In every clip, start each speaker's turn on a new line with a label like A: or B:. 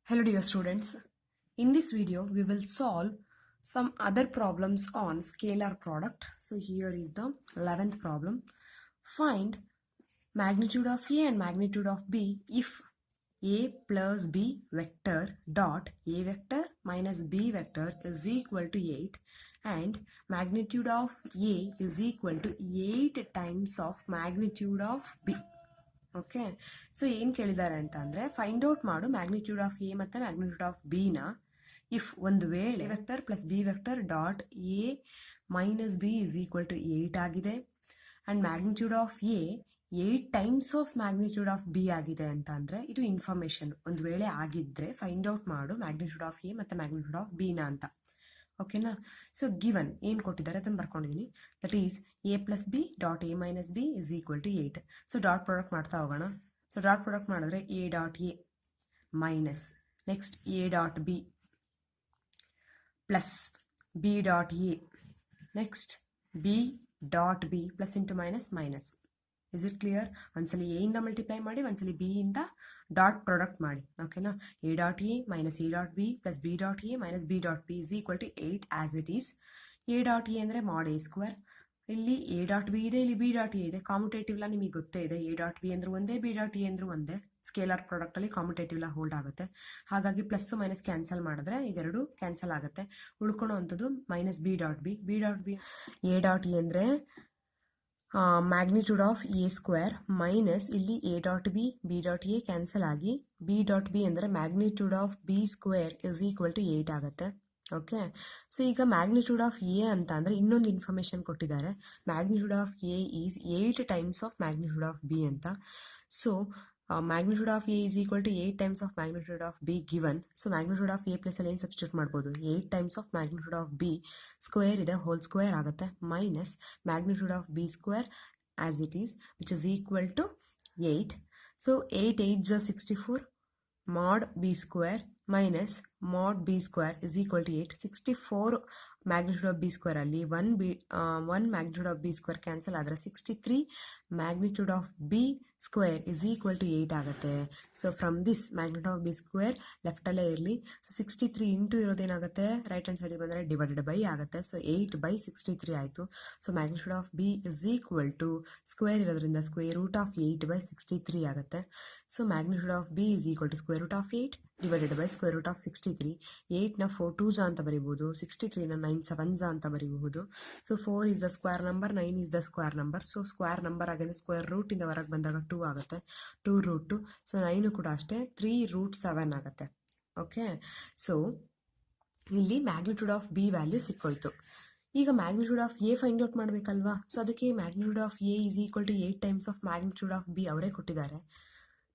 A: Hello dear students, in this video we will solve some other problems on scalar product. So here is the 11th problem. Find magnitude of A and magnitude of B if A plus B vector dot A vector minus B vector is equal to 8 and magnitude of A is equal to 8 times of magnitude of B. Okay, so ಏನು ಕೇಳಿದ್ದಾರೆ ಅಂತ ಅಂದರೆ find out ಮಾಡು magnitude of A ಮತ್ತು magnitude of ಬಿನ if ಒಂದು ವೇಳೆ vector plus B vector dot A minus B is equal to 8 ಆಗಿದೆ and magnitude of A 8 times of magnitude of B ಆಗಿದೆ ಅಂತ ಅಂದರೆ ಇದು ಇನ್ಫಾರ್ಮೇಷನ್. ಒಂದು ವೇಳೆ ಆಗಿದ್ದರೆ ಫೈಂಡ್ ಔಟ್ ಮಾಡು ಮ್ಯಾಗ್ನಿಟ್ಯೂಡ್ ಆಫ್ ಎ ಮತ್ತು ಮ್ಯಾಗ್ನಿಟ್ಯೂಡ್ ಆಫ್ ಬಿನ ಅಂತ. ಓಕೆನಾ? ಸೊ ಗಿವನ್ ಏನು ಕೊಟ್ಟಿದ್ದಾರೆ ಅದನ್ನು ಬರ್ಕೊಂಡಿದ್ದೀನಿ. That is A plus B dot A minus B is equal to 8. So dot product ಮಾಡ್ತಾ ಹೋಗೋಣ. ಸೊ ಡಾಟ್ ಪ್ರಾಡಕ್ಟ್ ಮಾಡಿದ್ರೆ A dot A minus next A dot B plus B dot A next B dot B plus into minus minus. Is it clear? ಒಂದ್ಸಲಿ A ಇಂದ multiply ಮಾಡಿ, ಒಂದ್ಸಲಿ B ಇಂದ dot product ಮಾಡಿ. ಓಕೆನಾ? A dot A minus A dot B plus B dot A minus B dot B is equal to 8 as it is. A dot A ಅಂದರೆ mod A square. ಇಲ್ಲಿ A dot B ಇದೆ, ಇಲ್ಲಿ B dot A ಇದೆ. ಕಾಮ್ಯುಟೇಟಿವ್ ಲಾ ನಿಮಗೆ ಗೊತ್ತೇ ಇದೆ. A dot B ಅಂದ್ರೆ ಒಂದೇ, ಬಿ ಡಾಟ್ ಎ ಅಂದ್ರೆ ಒಂದೇ. ಸ್ಕೇಲಾರ್ ಪ್ರಾಡಕ್ಟಲ್ಲಿ ಕಾಮ್ಯುಟೇಟಿವ್ ಲಾ ಹೋಲ್ಡ್ ಆಗುತ್ತೆ. ಹಾಗಾಗಿ ಪ್ಲಸ್ ಮೈನಸ್ ಕ್ಯಾನ್ಸಲ್ ಮಾಡಿದ್ರೆ ಇದೆರಡು ಕ್ಯಾನ್ಸಲ್ ಆಗುತ್ತೆ. ಉಳ್ಕೊಳ್ಳೋ ಅಂಥದ್ದು minus B dot B. B dot B A dot A ಅಂದರೆ magnitude of A square minus ಇಲ್ಲಿ A dot B B dot A cancel ಆಗಿ ಬಿ ಡಾಟ್ ಬಿ ಅಂದರೆ magnitude of B square is equal to 8 ಆಗುತ್ತೆ. Okay, so ಈಗ magnitude of A ಅಂತ ಅಂದರೆ ಇನ್ನೊಂದು information ಕೊಟ್ಟಿದ್ದಾರೆ. Magnitude of A is 8 times of magnitude of B ಅಂತ. So magnitude of A is equal to 8 times of magnitude of B given. So magnitude of A plus ಅಲ್ಲಿ ಏನು substitute ಮಾಡ್ಬೋದು? 8 times of magnitude of B square ಇದೆ, whole square ಆಗುತ್ತೆ, minus magnitude of B square as it is which is equal to 8. So 8 8 is 64 mod B square minus mod B square is equal to 8. 64 magnitude of B square ಅಲ್ಲಿ 1 magnitude of B square cancel ಆದರೆ 63 magnitude of B square is equal to 8 ಆಗುತ್ತೆ. So from this magnitude of B square ಲೆಫ್ಟಲ್ಲೇ ಇರಲಿ. So 63 into ಇರೋದೇನಾಗುತ್ತೆ, right hand ಸೈಡಿಗೆ ಬಂದರೆ divided by ಆಗುತ್ತೆ. So 8/63 ಆಯಿತು. So magnitude of B is equal to square ಇರೋದ್ರಿಂದ ಸ್ಕ್ವೇರ್ ರೂಟ್ ಆಫ್ 8/63 ಆಗುತ್ತೆ. So magnitude of B is equal to square root of 8 divided by square root of 63. 8ನ 4 2s ಅಂತ ಬರೀಬಹುದು, 63ನ 9 7s ಅಂತ ಬರೀಬಹುದು. So 4 is the square number, 9 is the square number. So square number ಆಗಿದ್ರೆ square root ಇಂದ ಹೊರಗೆ ಬಂದಾಗ 2 ಆಗುತ್ತೆ, 2 ರೂಟ್ 2. ಸೊ 9 ಕೂಡ ಅಷ್ಟೇ 3 ರೂಟ್ 7 ಆಗುತ್ತೆ. ಓಕೆ, ಸೊ ಇಲ್ಲಿ ಮ್ಯಾಗ್ನಿಟ್ಯೂಡ್ ಆಫ್ ಬಿ ವ್ಯಾಲ್ಯೂ ಸಿಕ್ಕೋಯ್ತು. ಈಗ magnitude of A find out ಮಾಡಬೇಕಲ್ವಾ? ಸೊ ಅದಕ್ಕೆ magnitude of A is equal to 8 times of magnitude of B ಅವರೇ ಕೊಟ್ಟಿದ್ದಾರೆ.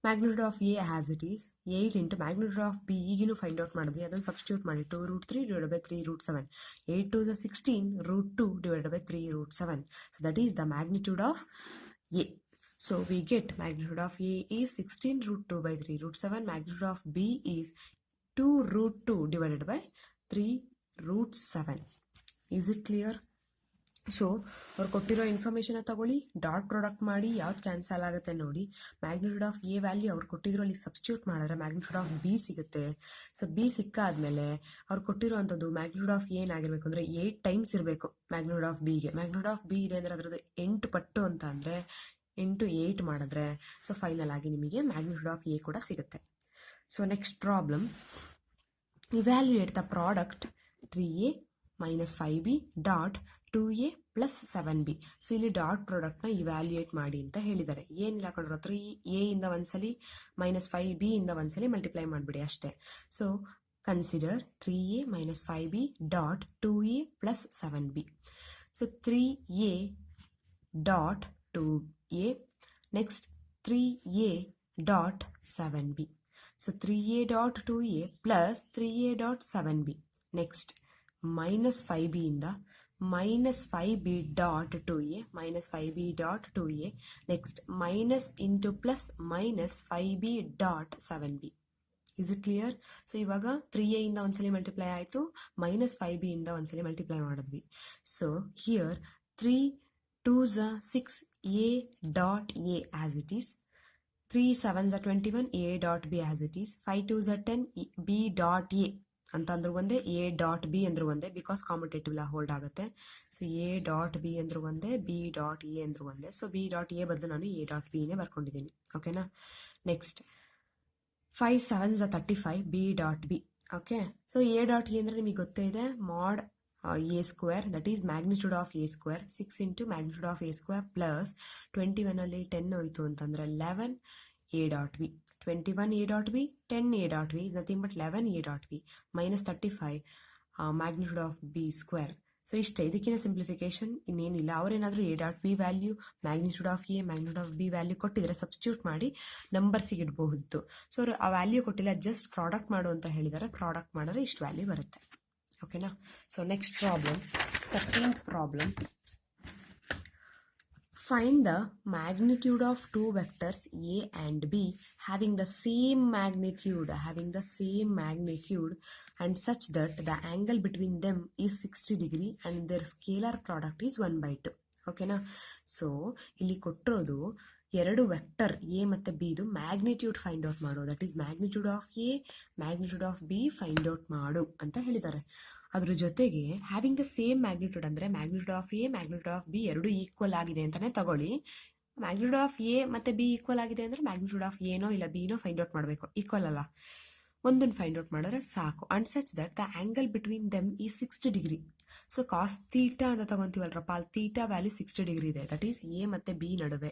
A: magnitude of A as it is 8 into magnitude of B ಈಗಿನೂ find out ಮಾಡಿದ್ವಿ, ಅದನ್ನು substitute ಮಾಡಿ 2 root 3 divided by 3 root 7. 8 2 is 16 root 2 divided by 3 root 7. So that is the magnitude of A. So we get magnitude of A is 16 root 2 by 3 root 7. Magnitude of B is 2 root 2 divided by 3 root 7. Is it clear? So ಅವ್ರು ಕೊಟ್ಟಿರೋ information ತಗೊಳ್ಳಿ, dot product ಮಾಡಿ ಯಾವ್ದು cancel ಆಗುತ್ತೆ ನೋಡಿ. Magnitude of A value ಅವ್ರು ಕೊಟ್ಟಿದ್ರು ಅಲ್ಲಿ ಸಬ್ಸ್ಟಿಟ್ಯೂಟ್ ಮಾಡಿದ್ರೆ ಮ್ಯಾಗ್ನಿಟ್ಯೂಡ್ ಆಫ್ ಬಿ ಸಿಗುತ್ತೆ. ಸೊ ಬಿ ಸಿಕ್ಕಾದ್ಮೇಲೆ ಅವ್ರು ಕೊಟ್ಟಿರೋ ಅಂಥದ್ದು ಮ್ಯಾಗ್ನಿಟ್ಯೂಡ್ ಆಫ್ ಏನಾಗಿರ್ಬೇಕು ಅಂದರೆ 8 ಟೈಮ್ಸ್ ಇರಬೇಕು ಮ್ಯಾಗ್ನಿಟ್ಯೂಡ್ ಆಫ್ ಬಿಗೆ. ಮ್ಯಾಗ್ನಿಟ್ಯೂಡ್ ಆಫ್ ಬಿ ಇದೆ ಅಂದರೆ ಅದರದ್ದು 8 ಪಟ್ಟು ಅಂತ ಅಂದರೆ 8 8 ಮಾಡಿದ್ರೆ ಸೊ ಫೈನಲ್ ಆಗಿ ನಿಮಗೆ ಮ್ಯಾಗ್ನಿಟ್ಯೂಡ್ ಆಫ್ ಎ ಕೂಡ ಸಿಗುತ್ತೆ. So next problem, evaluate the product 3a minus 5b dot 2a plus 7b. So ಇಲ್ಲಿ ಡಾಟ್ ಪ್ರಾಡಕ್ಟ್ನ ಇವ್ಯಾಲ್ಯೂಯೇಟ್ ಮಾಡಿ ಅಂತ ಹೇಳಿದ್ದಾರೆ. ಏನಿಲ್ಲ ಕಂಡ್ರೆ 3a ಇಂದ ಒಂದ್ಸಲಿ ಮೈನಸ್ 5b ಇಂದ ಒಂದ್ಸಲಿ ಮಲ್ಟಿಪ್ಲೈ ಮಾಡಿಬಿಡಿ ಅಷ್ಟೇ. So consider 3a minus 5b dot 2a plus 7b. So 3a dot 2a next 3a dot 7b. So 3a dot 2a plus 3a dot 7b. Next minus 5b ಇಂದ minus 5b dot 2a minus 5b dot 2a. Next minus into plus minus 5b dot 7b. Is it clear? So ಇವಾಗ 3a ಇಂದ ಒಂದ್ಸಲಿ multiply ಆಯಿತು, minus 5b ಇಂದ ಒಂದ್ಸಲಿ multiply ಮಾಡಿದ್ವಿ. So here 3 2s 6a dot a as it is. 3 7s are 21, A dot B as it is. 5 2s are 10, B dot A ಅಂತ ಅಂದ್ರೂ ಒಂದೇ, ಎ ಡಾಟ್ ಬಿ ಅಂದ್ರೂ ಒಂದೇ, ಬಿಕಾಸ್ ಕಾಂಪಿಟೇಟಿವ್ ಲಾ ಹೋಲ್ಡ್ ಆಗುತ್ತೆ. So A dot B ಅಂದ್ರೂ ಒಂದೇ, B dot A ಅಂದ್ರೂ ಒಂದೇ. ಸೊ ಬಿ ಡಾಟ್ ಎ ಬದಲು ನಾನು ಎ ಡಾಟ್ ಬಿನೇ ಬರ್ಕೊಂಡಿದ್ದೀನಿ. ಓಕೆನಾ. Next 5 7s are 35, B dot B. Okay. So A dot A ಅಂದರೆ ನಿಮಗೆ ಗೊತ್ತೇ ಇದೆ, mod A square, that is magnitude of A square, 6 into magnitude of A square plus 21ಅಲ್ಲಿ 10 ಹೋಯಿತು ಅಂತಂದರೆ 11 A dot B. 21 a dot b, 10 a dot b is nothing but 11 a dot b minus 35 magnitude of b square. So ಇಷ್ಟೇ, ಇದಕ್ಕಿಂತ simplification ಇನ್ನೇನಿಲ್ಲ. ಅವರೇನಾದರೂ A dot B value, magnitude of A, magnitude of B value ಕೊಟ್ಟಿದ್ರೆ substitute ಮಾಡಿ ನಂಬರ್ಸಿಗೆ ಇಡಬಹುದು. So ಅವರು ಆ ವ್ಯಾಲ್ಯೂ ಕೊಟ್ಟಿಲ್ಲ, ಜಸ್ಟ್ ಪ್ರಾಡಕ್ಟ್ ಮಾಡು ಅಂತ ಹೇಳಿದ್ದಾರೆ. ಪ್ರಾಡಕ್ಟ್ ಮಾಡಿದ್ರೆ ಇಷ್ಟು ವ್ಯಾಲ್ಯೂ ಬರುತ್ತೆ. ಓಕೆನಾ. So next problem, 13th problem. Find the magnitude of two vectors A and B having the same magnitude and such that the angle between them is 60 degree and their scalar product is 1/2. ಓಕೆನಾ. So ಇಲ್ಲಿ ಕೊಟ್ಟಿರೋದು ಎರಡು vector A ಮತ್ತು ಬಿದು magnitude find out ಮಾಡು, that is magnitude of A, magnitude of B find out ಮಾಡು ಅಂತ ಹೇಳಿದ್ದಾರೆ. ಅದ್ರ ಜೊತೆಗೆ ಹ್ಯಾವಿಂಗ್ ದ ಸೇಮ್ ಮ್ಯಾಗ್ನಿಟ್ಯೂಡ್ ಅಂದರೆ magnitude of A, magnitude of B ಎರಡು ಈಕ್ವಲ್ ಆಗಿದೆ ಅಂತಲೇ ತಗೊಳ್ಳಿ. ಮ್ಯಾಗ್ನಿಟ್ಯೂಡ್ ಆಫ್ ಎ ಮತ್ತು ಬಿ ಈಕ್ವಲ್ ಆಗಿದೆ ಅಂದರೆ ಮ್ಯಾಗ್ನಿಟ್ಯೂಡ್ ಆಫ್ ಎನೋ ಇಲ್ಲ ಬಿನೋ ಫೈಂಡ್ ಔಟ್ ಮಾಡಬೇಕು. ಈಕ್ವಲ್ ಅಲ್ಲ, ಒಂದನ್ನು ಫೈಂಡ್ ಔಟ್ ಮಾಡಿದ್ರೆ ಸಾಕು. And such that the angle between them ಈ 60 ಡಿಗ್ರಿ. ಸೊ ಕಾಸ್ ತೀಟಾ ಅಂತ ತಗೊಂತೀವಲ್ರಪ್ಪ, ಅಲ್ಲಿ ತೀಟಾ ವ್ಯಾಲ್ಯೂ 60 ಡಿಗ್ರಿ ಇದೆ. ದಟ್ ಈಸ್ ಎ ಮತ್ತು ಬಿ ನಡುವೆ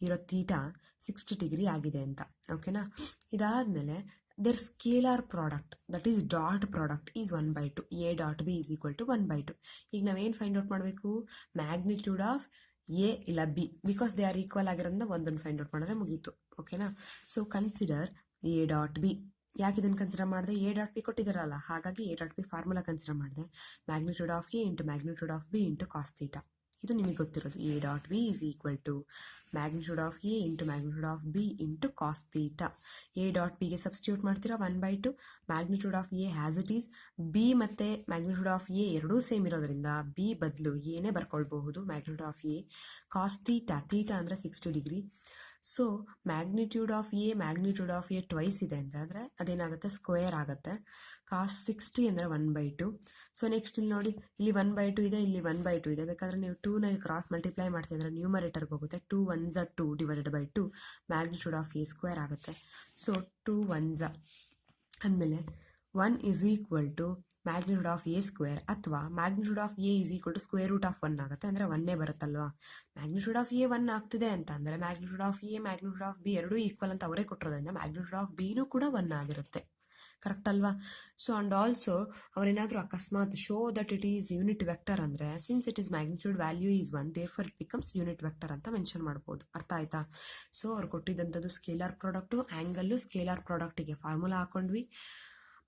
A: ಇರೋ ತೀಟಾ 60 ಡಿಗ್ರಿ ಆಗಿದೆ ಅಂತ. ಓಕೆನಾ. ಇದಾದಮೇಲೆ their scalar product, that is dot product, is 1/2. A dot B is equal to 1/2. ಈಗ ನಾವೇನು ಫೈಂಡ್ ಔಟ್ ಮಾಡಬೇಕು? ಮ್ಯಾಗ್ನಿಟ್ಯೂಡ್ ಆಫ್ ಎ ಇಲ್ಲ B, because they are equal ಆಗಿರೋದ್ರಿಂದ ಒಂದನ್ನು ಫೈಂಡ್ ಔಟ್ ಮಾಡಿದ್ರೆ ಮುಗೀತು. ಓಕೆನಾ. So consider A dot B. ಯಾಕೆ ಇದನ್ನು ಕನ್ಸಿಡರ್ ಮಾಡಿದೆ? ಎ ಡಾಟ್ ಬಿ ಕೊಟ್ಟಿದ್ದಾರಲ್ಲ, ಹಾಗಾಗಿ A dot B formula consider ಮಾಡಿದೆ. Magnitude of A into magnitude of B into cos theta. ಇದು ನಿಮಗೆ ಗೊತ್ತಿರೋದು. A dot B is equal to magnitude of A into magnitude of B into cos theta. A dot ಬಿಗೆ substitute ಮಾಡ್ತೀರಾ 1/2. Magnitude of A has it is. B ಮತ್ತು magnitude of A ಎರಡೂ same ಇರೋದ್ರಿಂದ B ಬದಲು ಏನೇ ಬರ್ಕೊಳ್ಬಹುದು, magnitude of A. Cos theta, theta ಅಂದರೆ 60 degree. So magnitude of A twice ಇದೆ ಅಂತಂದರೆ ಅದೇನಾಗುತ್ತೆ? ಸ್ಕ್ವೇರ್ ಆಗುತ್ತೆ. ಕಾಸ್ 60 ಅಂದರೆ 1/2. ಸೊ ನೆಕ್ಸ್ಟ್ ಇಲ್ಲಿ ನೋಡಿ, ಇಲ್ಲಿ 1/2 ಇದೆ, ಇಲ್ಲಿ 1/2 ಇದೆ. ಬೇಕಾದರೆ ನೀವು 2ನ ಕ್ರಾಸ್ ಮಲ್ಟಿಪ್ಲೈ ಮಾಡ್ತಿದ್ರೆ ನ್ಯೂಮರೇಟರ್ಗೆ ಹೋಗುತ್ತೆ. 2 1s are 2 divided by 2 magnitude of A square ಆಗುತ್ತೆ. ಸೊ 2 1s ಅಂದಮೇಲೆ 1 is equal to magnitude of A square, ಅಥವಾ magnitude of A is equal to square root of 1 ಆಗುತ್ತೆ. ಅಂದರೆ 1 ಬರುತ್ತಲ್ವಾ. ಮ್ಯಾಗ್ನಿಟ್ಯೂಡ್ ಆಫ್ ಎ 1 ಆಗ್ತಿದೆ ಅಂತ ಅಂದರೆ magnitude of A, magnitude of B ಎರಡೂ equal ಅಂತ ಅವರೇ ಕೊಟ್ಟಿರೋದ್ರಿಂದ ಮ್ಯಾಗ್ನಿಟ್ಯೂಡ್ ಆಫ್ ಬಿನೂ ಕೂಡ 1 ಆಗಿರುತ್ತೆ. ಕರೆಕ್ಟ್ ಅಲ್ವಾ? ಸೊ ಅಂಡ್ ಆಲ್ಸೋ ಅವರೇನಾದರೂ ಅಕಸ್ಮಾತ್ show that it is unit vector ಅಂದರೆ, since it is magnitude value is 1, therefore it becomes unit vector ಅಂತ ಮೆನ್ಷನ್ ಮಾಡ್ಬೋದು. ಅರ್ಥ ಆಯ್ತಾ? ಸೊ ಅವ್ರು ಕೊಟ್ಟಿದ್ದಂಥದ್ದು ಸ್ಕೇಲಾರ್ ಪ್ರಾಡಕ್ಟು, ಆ್ಯಂಗಲ್ಲು ಸ್ಕೇಲಾರ್ ಪ್ರಾಡಕ್ಟಿಗೆ ಫಾರ್ಮುಲಾ ಹಾಕೊಂಡ್ವಿ.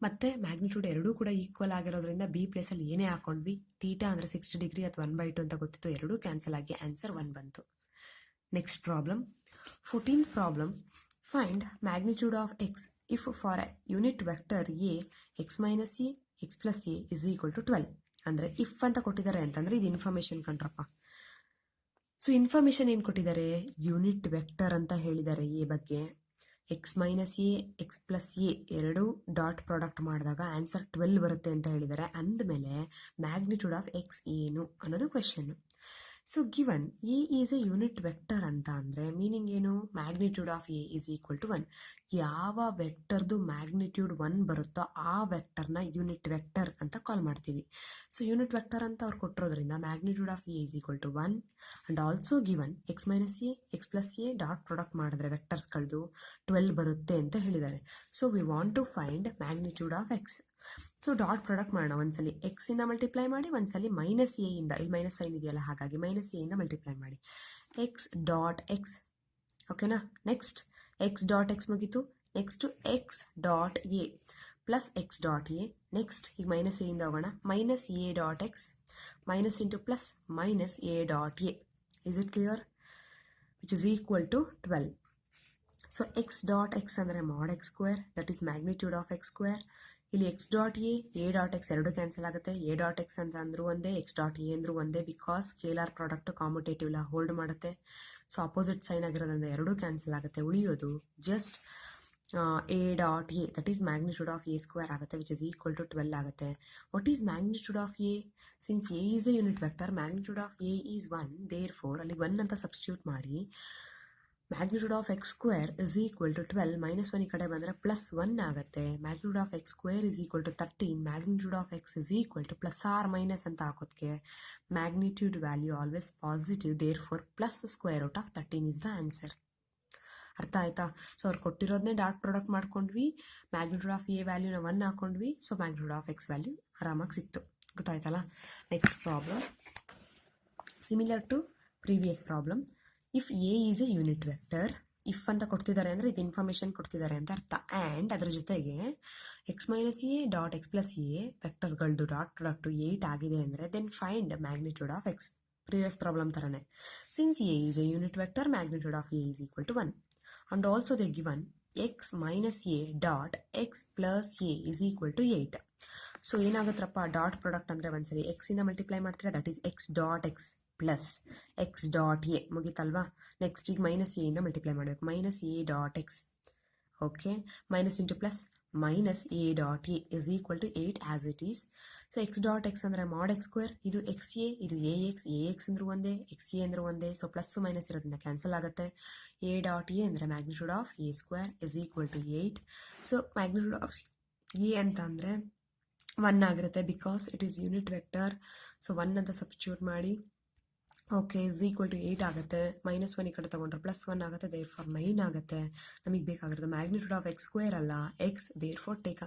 A: ಮತ್ತು ಮ್ಯಾಗ್ನಿಟ್ಯೂಡ್ ಎರಡೂ ಕೂಡ ಈಕ್ವಲ್ ಆಗಿರೋದ್ರಿಂದ ಬಿ ಪ್ಲೇಸಲ್ಲಿ ಏನೇ ಹಾಕೊಂಡ್ವಿ. ತೀಟಾ ಅಂದರೆ 60 ಡಿಗ್ರಿ ಅಥವಾ 1/2 ಅಂತ ಗೊತ್ತಿತ್ತು. ಎರಡೂ ಕ್ಯಾನ್ಸಲ್ ಆಗಿ ಆನ್ಸರ್ 1 ಬಂತು. Next problem, 14th problem. Find magnitude of x if for a unit vector a x minus a x plus a is equal to 12. ಅಂದರೆ ಇಫ್ ಅಂತ ಕೊಟ್ಟಿದ್ದಾರೆ ಅಂತಂದರೆ ಇದು ಇನ್ಫಾರ್ಮೇಷನ್ ಕಂಡ್ರಪ್ಪ. ಸೊ ಇನ್ಫಾರ್ಮೇಷನ್ ಏನು ಕೊಟ್ಟಿದ್ದಾರೆ? ಯೂನಿಟ್ ವೆಕ್ಟರ್ ಅಂತ ಹೇಳಿದ್ದಾರೆ ಎ ಬಗ್ಗೆ. X minus A X plus A ಎರಡೂ ಡಾಟ್ ಪ್ರಾಡಕ್ಟ್ ಮಾಡಿದಾಗ ಆನ್ಸರ್ 12 ಬರುತ್ತೆ ಅಂತ ಹೇಳಿದ್ದಾರೆ. ಅಂದಮೇಲೆ ಮ್ಯಾಗ್ನಿಟ್ಯೂಡ್ ಆಫ್ ಎಕ್ಸ್ ಏನು ಅನ್ನೋದು question. So given A is a unit vector ಅಂತ ಅಂದರೆ ಮೀನಿಂಗ್ ಏನು? Magnitude of A is equal to 1. ಯಾವ ವೆಕ್ಟರ್ದು ಮ್ಯಾಗ್ನಿಟ್ಯೂಡ್ 1 ಬರುತ್ತೋ ಆ ವೆಕ್ಟರ್ನ ಯೂನಿಟ್ ವೆಕ್ಟರ್ ಅಂತ ಕಾಲ್ ಮಾಡ್ತೀವಿ. ಸೊ ಯೂನಿಟ್ ವೆಕ್ಟರ್ ಅಂತ ಅವ್ರು ಕೊಟ್ಟಿರೋದ್ರಿಂದ magnitude of A is equal to 1 and also given X minus A X plus A dot product ಮಾಡಿದ್ರೆ ವೆಕ್ಟರ್ಸ್ಗಳದು 12 ಬರುತ್ತೆ ಅಂತ ಹೇಳಿದ್ದಾರೆ. So we want to find magnitude of X. So dot product ಮಾಡೋಣ. ಒಂದ್ಸಲಿ ಎಕ್ಸ್ ಇಂದ ಮಲ್ಟಿಪ್ಲೈ ಮಾಡಿ, ಒಂದ್ಸಲಿ ಮೈನಸ್ ಎ ಇಂದ, ಇಲ್ಲಿ ಮೈನಸ್ ಸೈನ್ ಇದೆಯಲ್ಲ ಹಾಗಾಗಿ ಮೈನಸ್ ಎ ಇಂದ ಮಲ್ಟಿಪ್ಲೈ ಮಾಡಿ. X dot X. ಓಕೆನಾ. ನೆಕ್ಸ್ಟ್ ಎಕ್ಸ್ ಡಾಟ್ ಎಕ್ಸ್ ಮುಗೀತು. Next X dot A plus X dot A. Next ಈಗ ಮೈನಸ್ ಎ ಇಂದ ಹೋಗೋಣ. Minus A dot X, minus into plus minus A dot A. Is it clear? Which is equal to 12. So X dot X ಅಂದರೆ mod X square, that is magnitude of X square. ಇಲ್ಲಿ X dot A dot X ಎರಡು cancel ಆಗುತ್ತೆ. A dot X ಅಂತ ಅಂದರೂ ಒಂದೇ, X dot A ಅಂದರೂ ಒಂದೇ, because scalar product competitive law hold ಮಾಡುತ್ತೆ. ಸೊ ಅಪೋಸಿಟ್ ಸೈನ್ ಆಗಿರೋದ್ರಿಂದ ಎರಡೂ ಕ್ಯಾನ್ಸಲ್ ಆಗುತ್ತೆ. ಉಳಿಯೋದು just A dot A, that is magnitude of A square ಆಗುತ್ತೆ, ವಿಚ್ ಇಸ್ ಈಕ್ವಲ್ ಟು 12 ಆಗುತ್ತೆ. What is magnitude of A? Since A is a unit vector, magnitude of A is 1, therefore ಅಲ್ಲಿ 1 ಅಂತ substitute ಮಾಡಿ magnitude of X square is equal to 12, -1 ಈ ಕಡೆ ಬಂದರೆ +1 ಆಗುತ್ತೆ. Magnitude of X square is equal to 13, magnitude of X is equal to plus or minus ಅಂತ ಹಾಕೋದಕ್ಕೆ magnitude value always positive, therefore plus square root of 13 is the answer. ಅರ್ಥ ಆಯ್ತಾ? So ಅವ್ರು ಕೊಟ್ಟಿರೋದನ್ನೇ ಡಾಟ್ ಪ್ರಾಡಕ್ಟ್ ಮಾಡ್ಕೊಂಡ್ವಿ, magnitude of A ವ್ಯಾಲ್ಯೂನ 1 ಹಾಕೊಂಡ್ವಿ, so magnitude of X value ಆರಾಮಾಗಿ ಸಿಕ್ತು. ಗೊತ್ತಾಯ್ತಲ್ಲ? Next problem similar to previous problem. If A is a unit vector, if ಅಂತ ಕೊಡ್ತಿದ್ದಾರೆ ಅಂದರೆ ಇದು ಇನ್ಫಾರ್ಮೇಷನ್ ಕೊಡ್ತಿದ್ದಾರೆ ಅಂತ ಅರ್ಥ. ಆ್ಯಂಡ್ ಅದ್ರ ಜೊತೆಗೆ X minus A dot X plus A ವೆಕ್ಟರ್ಗಳದ್ದು ಡಾಟ್ ಪ್ರಾಡಕ್ಟು 8 ಆಗಿದೆ ಅಂದರೆ then find magnitude of X. Previous problem ಥರನೇ. Since A is a unit vector, magnitude of A is equal to 1. And also they given X minus A dot X plus A is equal to 8. So ಏನಾಗುತ್ತಪ್ಪ, dot product ಅಂದರೆ ಒಂದ್ಸರಿ ಎಕ್ಸಿಂದ multiply ಮಾಡ್ತೀರಾ, that is X dot X plus X dot A, ಮುಗೀತಲ್ವಾ? Next ಈಗ minus A ಇಂದ multiply ಮಾಡಬೇಕು, minus A dot X. Okay, minus into plus minus A dot A is equal to 8 as it is. So X dot X ಅಂದರೆ mod X square, ಇದು X A, ಇದು A X ಅಂದರೂ ಒಂದೇ, X A ಅಂದರೂ ಒಂದೇ. So plus minus ಇರೋದ್ರಿಂದ cancel ಆಗುತ್ತೆ. A dot A ಅಂದರೆ magnitude of A square is equal to 8. So magnitude of A ಅಂತ ಅಂದರೆ 1 ಆಗಿರುತ್ತೆ, because it is unit vector. So 1 ಅಂತ ಸಬ್ಸ್ಟಿಟ್ಯೂಟ್ ಮಾಡಿ, ಓಕೆ, ಇಸ್ ಈಕ್ವಲ್ ಟು 8 ಆಗುತ್ತೆ. -1 ಈ ಕಡೆ ತಗೊಂಡ್ರೆ +1 ಆಗುತ್ತೆ, ದೇರ್ ಫಾರ್ 9 ಆಗುತ್ತೆ. ನಮಗೆ ಬೇಕಾಗಿರೋದು ಮ್ಯಾಗ್ನಿಟ್ಯೂಡ್ ಆಫ್ ಎಕ್ಸ್ ಸ್ಕ್ವೇರ್ ಅಲ್ಲ, X, therefore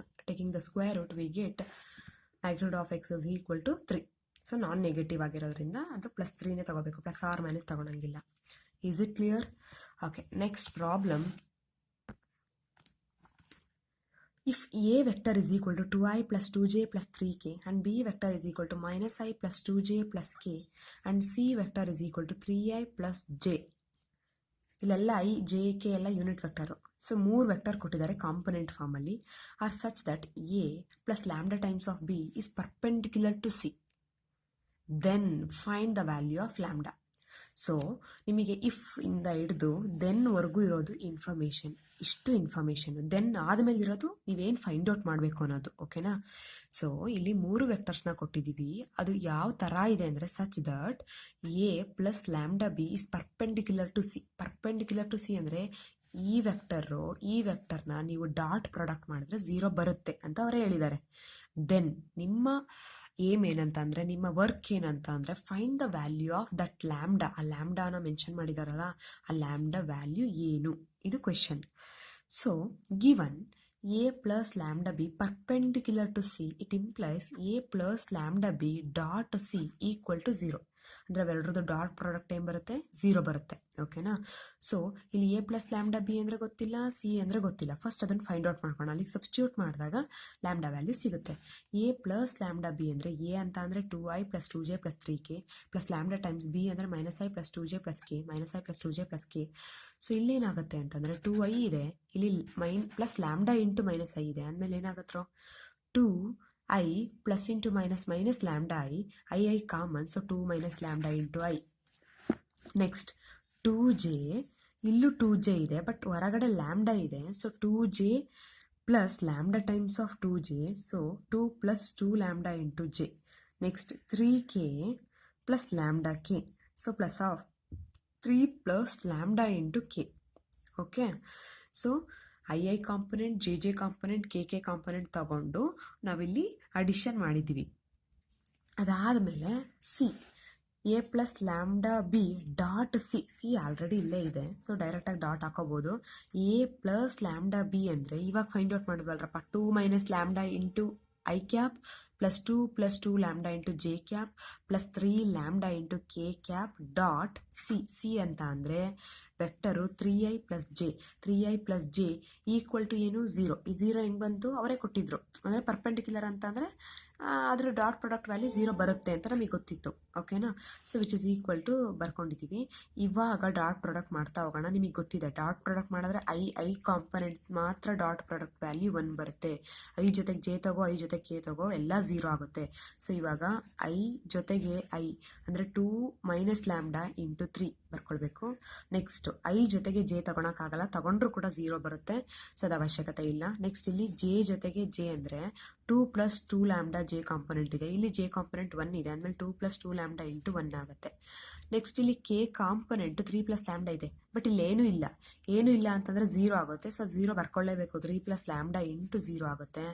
A: taking the square root we get magnitude of X is equal to 3. So non negative ಆಗಿರೋದ್ರಿಂದ ಅದು +3ನೇ ತಗೋಬೇಕು, ಪ್ಲಸ್ ಆರ್ ಮೈನಸ್ ತಗೊಳಂಗಿಲ್ಲ. Is it clear? Okay, next problem. If A vector is equal to 2i plus 2j plus 3k and B vector is equal to -i plus 2j plus k and C vector is equal to 3i plus j. ಇಲ್ಲೆಲ್ಲ i, j, k ಎಲ್ಲ unit vector. So 3 vector ಕೊಟ್ಟಿದ್ದಾರೆ component ಫಾರ್ಮಲ್ಲಿ. Are such that A plus lambda times of B is perpendicular to C. Then find the value of lambda. So ನಿಮಗೆ if ಇಂದ ಹಿಡಿದು then ವರೆಗೂ ಇರೋದು information, ಇಷ್ಟು information. Then ಆದಮೇಲೆ ಇರೋದು ನೀವೇನು ಫೈಂಡ್ ಔಟ್ ಮಾಡಬೇಕು ಅನ್ನೋದು. ಓಕೆನಾ? ಸೊ ಇಲ್ಲಿ 3 ವೆಕ್ಟರ್ಸ್ನ ಕೊಟ್ಟಿದ್ದೀವಿ. ಅದು ಯಾವ ಥರ ಇದೆ ಅಂದರೆ such that A plus lambda B is perpendicular to C. Perpendicular to C ಅಂದರೆ ಈ ವೆಕ್ಟರ್ನ ನೀವು ಡಾಟ್ ಪ್ರಾಡಕ್ಟ್ ಮಾಡಿದ್ರೆ 0 ಬರುತ್ತೆ ಅಂತ ಅವರೇ ಹೇಳಿದ್ದಾರೆ. ದೆನ್ ನಿಮ್ಮ ಏಮ್ ಏನಂತ ಅಂದರೆ, ನಿಮ್ಮ ವರ್ಕ್ ಏನಂತ ಅಂದರೆ find the value of that lambda. ಆ ಲ್ಯಾಂಬ್ಡಾನ ಮೆನ್ಷನ್ ಮಾಡಿದಾರಲ್ಲ, ಆ ಲ್ಯಾಂಬ್ಡಾ ವ್ಯಾಲ್ಯೂ ಏನು, ಇದು question. So given A plus lambda B perpendicular to C, it implies A plus lambda B dot C equal to 0. ಅಂದರೆ ಅವೆರಡರದ್ದು ಡಾಟ್ ಪ್ರಾಡಕ್ಟ್ ಏನು ಬರುತ್ತೆ, 0 ಬರುತ್ತೆ. ಓಕೆನಾ? ಸೊ ಇಲ್ಲಿ ಎ ಪ್ಲಸ್ ಲ್ಯಾಂಬ್ಡಾ ಬಿ ಅಂದರೆ ಗೊತ್ತಿಲ್ಲ, ಸಿ ಅಂದರೆ ಗೊತ್ತಿಲ್ಲ. ಫಸ್ಟ್ ಅದನ್ನು ಫೈಂಡ್ ಔಟ್ ಮಾಡ್ಕೊಂಡು ಅಲ್ಲಿಗೆ ಸಬ್ಸ್ಟಿಟ್ಯೂಟ್ ಮಾಡಿದಾಗ ಲ್ಯಾಂಬ್ಡಾ ವ್ಯಾಲ್ಯೂ ಸಿಗುತ್ತೆ. ಎ ಪ್ಲಸ್ ಲ್ಯಾಂಬ್ಡಾ ಬಿ ಅಂದರೆ ಎ ಅಂತ ಅಂದರೆ 2i plus 2j plus 3k plus lambda times B ಅಂದರೆ -i plus 2j plus k, -i plus 2j plus k. So ಇಲ್ಲೇನಾಗುತ್ತೆ ಅಂತಂದರೆ 2i ಇದೆ, ಇಲ್ಲಿ ಪ್ಲಸ್ ಲ್ಯಾಂಬ್ಡಾ ಇಂಟು -i ಇದೆ, ಅಂದಮೇಲೆ ಏನಾಗುತ್ತೋ 2i plus into minus lambda i common, so 2 minus lambda into i. Next 2j, ಇಲ್ಲೂ 2j ಇದೆ but ಹೊರಗಡೆ ಲ್ಯಾಂಬ್ಡಾ ಇದೆ, so 2j plus lambda times of 2j, so 2 plus 2 lambda into j. Next 3k plus lambda k, so plus of 3 plus lambda into k. Okay, so I component, J component, K component ತಗೊಂಡು ನಾವಿಲ್ಲಿ addition ಮಾಡಿದ್ದೀವಿ. ಅದಾದಮೇಲೆ C, A plus lambda B dot C already ಇಲ್ಲೇ ಇದೆ, so ಡೈರೆಕ್ಟಾಗಿ dot ಹಾಕೋಬೋದು. A plus lambda B ಅಂದರೆ ಇವಾಗ ಫೈಂಡ್ ಔಟ್ ಮಾಡಿದ್ವಲ್ರಪ್ಪ, 2 minus lambda into I cap plus 2 lambda into j cap plus 3 lambda into k cap dot c ಅಂತ ಅಂದರೆ vector 3i plus j equal to ಏನು 0. ಈ 0 ಹೆಂಗೆ ಬಂತು ಅವರೇ ಕೊಟ್ಟಿದ್ರು, ಅಂದರೆ ಪರ್ಪೆಂಡಿಕ್ಯುಲರ್ ಅಂತ ಅಂದರೆ ಅದ್ರ ಡಾಟ್ ಪ್ರಾಡಕ್ಟ್ ವ್ಯಾಲ್ಯೂ 0 ಬರುತ್ತೆ ಅಂತ ನಮಗೆ ಗೊತ್ತಿತ್ತು. ಓಕೆನಾ? So which is equal to ಬರ್ಕೊಂಡಿದ್ದೀವಿ. ಇವಾಗ ಡಾಟ್ ಪ್ರಾಡಕ್ಟ್ ಮಾಡ್ತಾ ಹೋಗೋಣ. ನಿಮಗೆ ಗೊತ್ತಿದೆ ಡಾಟ್ ಪ್ರಾಡಕ್ಟ್ ಮಾಡಿದ್ರೆ ಐ ಕಾಂಪೊನೆಂಟ್ ಮಾತ್ರ ಡಾಟ್ ಪ್ರಾಡಕ್ಟ್ ವ್ಯಾಲ್ಯೂ 1 ಬರುತ್ತೆ. ಐ ಜೊತೆಗೆ ಜೆ ತಗೋ, ಐ ಜೊತೆಗೆ ಕೆ ತಗೋ, ಎಲ್ಲ 0 ಆಗುತ್ತೆ. ಸೊ ಇವಾಗ ಐ ಜೊತೆಗೆ ಐ ಅಂದರೆ 2 ಮೈನಸ್ ಲ್ಯಾಂಬ್ಡಾ ಇಂಟು 3 ಬರ್ಕೊಳ್ಬೇಕು. ನೆಕ್ಸ್ಟ್ ಐ ಜೊತೆಗೆ ಜೆ ತಗೊಳಕ್ಕಾಗಲ್ಲ, ತಗೊಂಡ್ರು ಕೂಡ 0 ಬರುತ್ತೆ. ಸೊ ಅದು ಅವಶ್ಯಕತೆ ಇಲ್ಲ. ನೆಕ್ಸ್ಟ್ ಇಲ್ಲಿ ಜೆ ಜೊತೆಗೆ ಜೆ ಅಂದರೆ 2 plus 2 lambda j ಕಾಂಪೊನೆಂಟ್ ಇದೆ, ಇಲ್ಲಿ j ಕಾಂಪೊನೆಂಟ್ 1 ಇದೆ, ಅಂದಮೇಲೆ 2 plus 2 lambda ಇಂಟು 1 ಆಗುತ್ತೆ. ನೆಕ್ಸ್ಟ್ ಇಲ್ಲಿ ಕೆ ಕಾಂಪೊನೆಂಟ್ 3 plus lambda ಇದೆ, ಬಟ್ ಇಲ್ಲಿ ಏನೂ ಇಲ್ಲ ಅಂತಂದರೆ 0 ಆಗುತ್ತೆ. ಸೊ 0 ಬರ್ಕೊಳ್ಳೇಬೇಕು. 3 plus lambda ಇಂಟು 0 ಆಗುತ್ತೆ,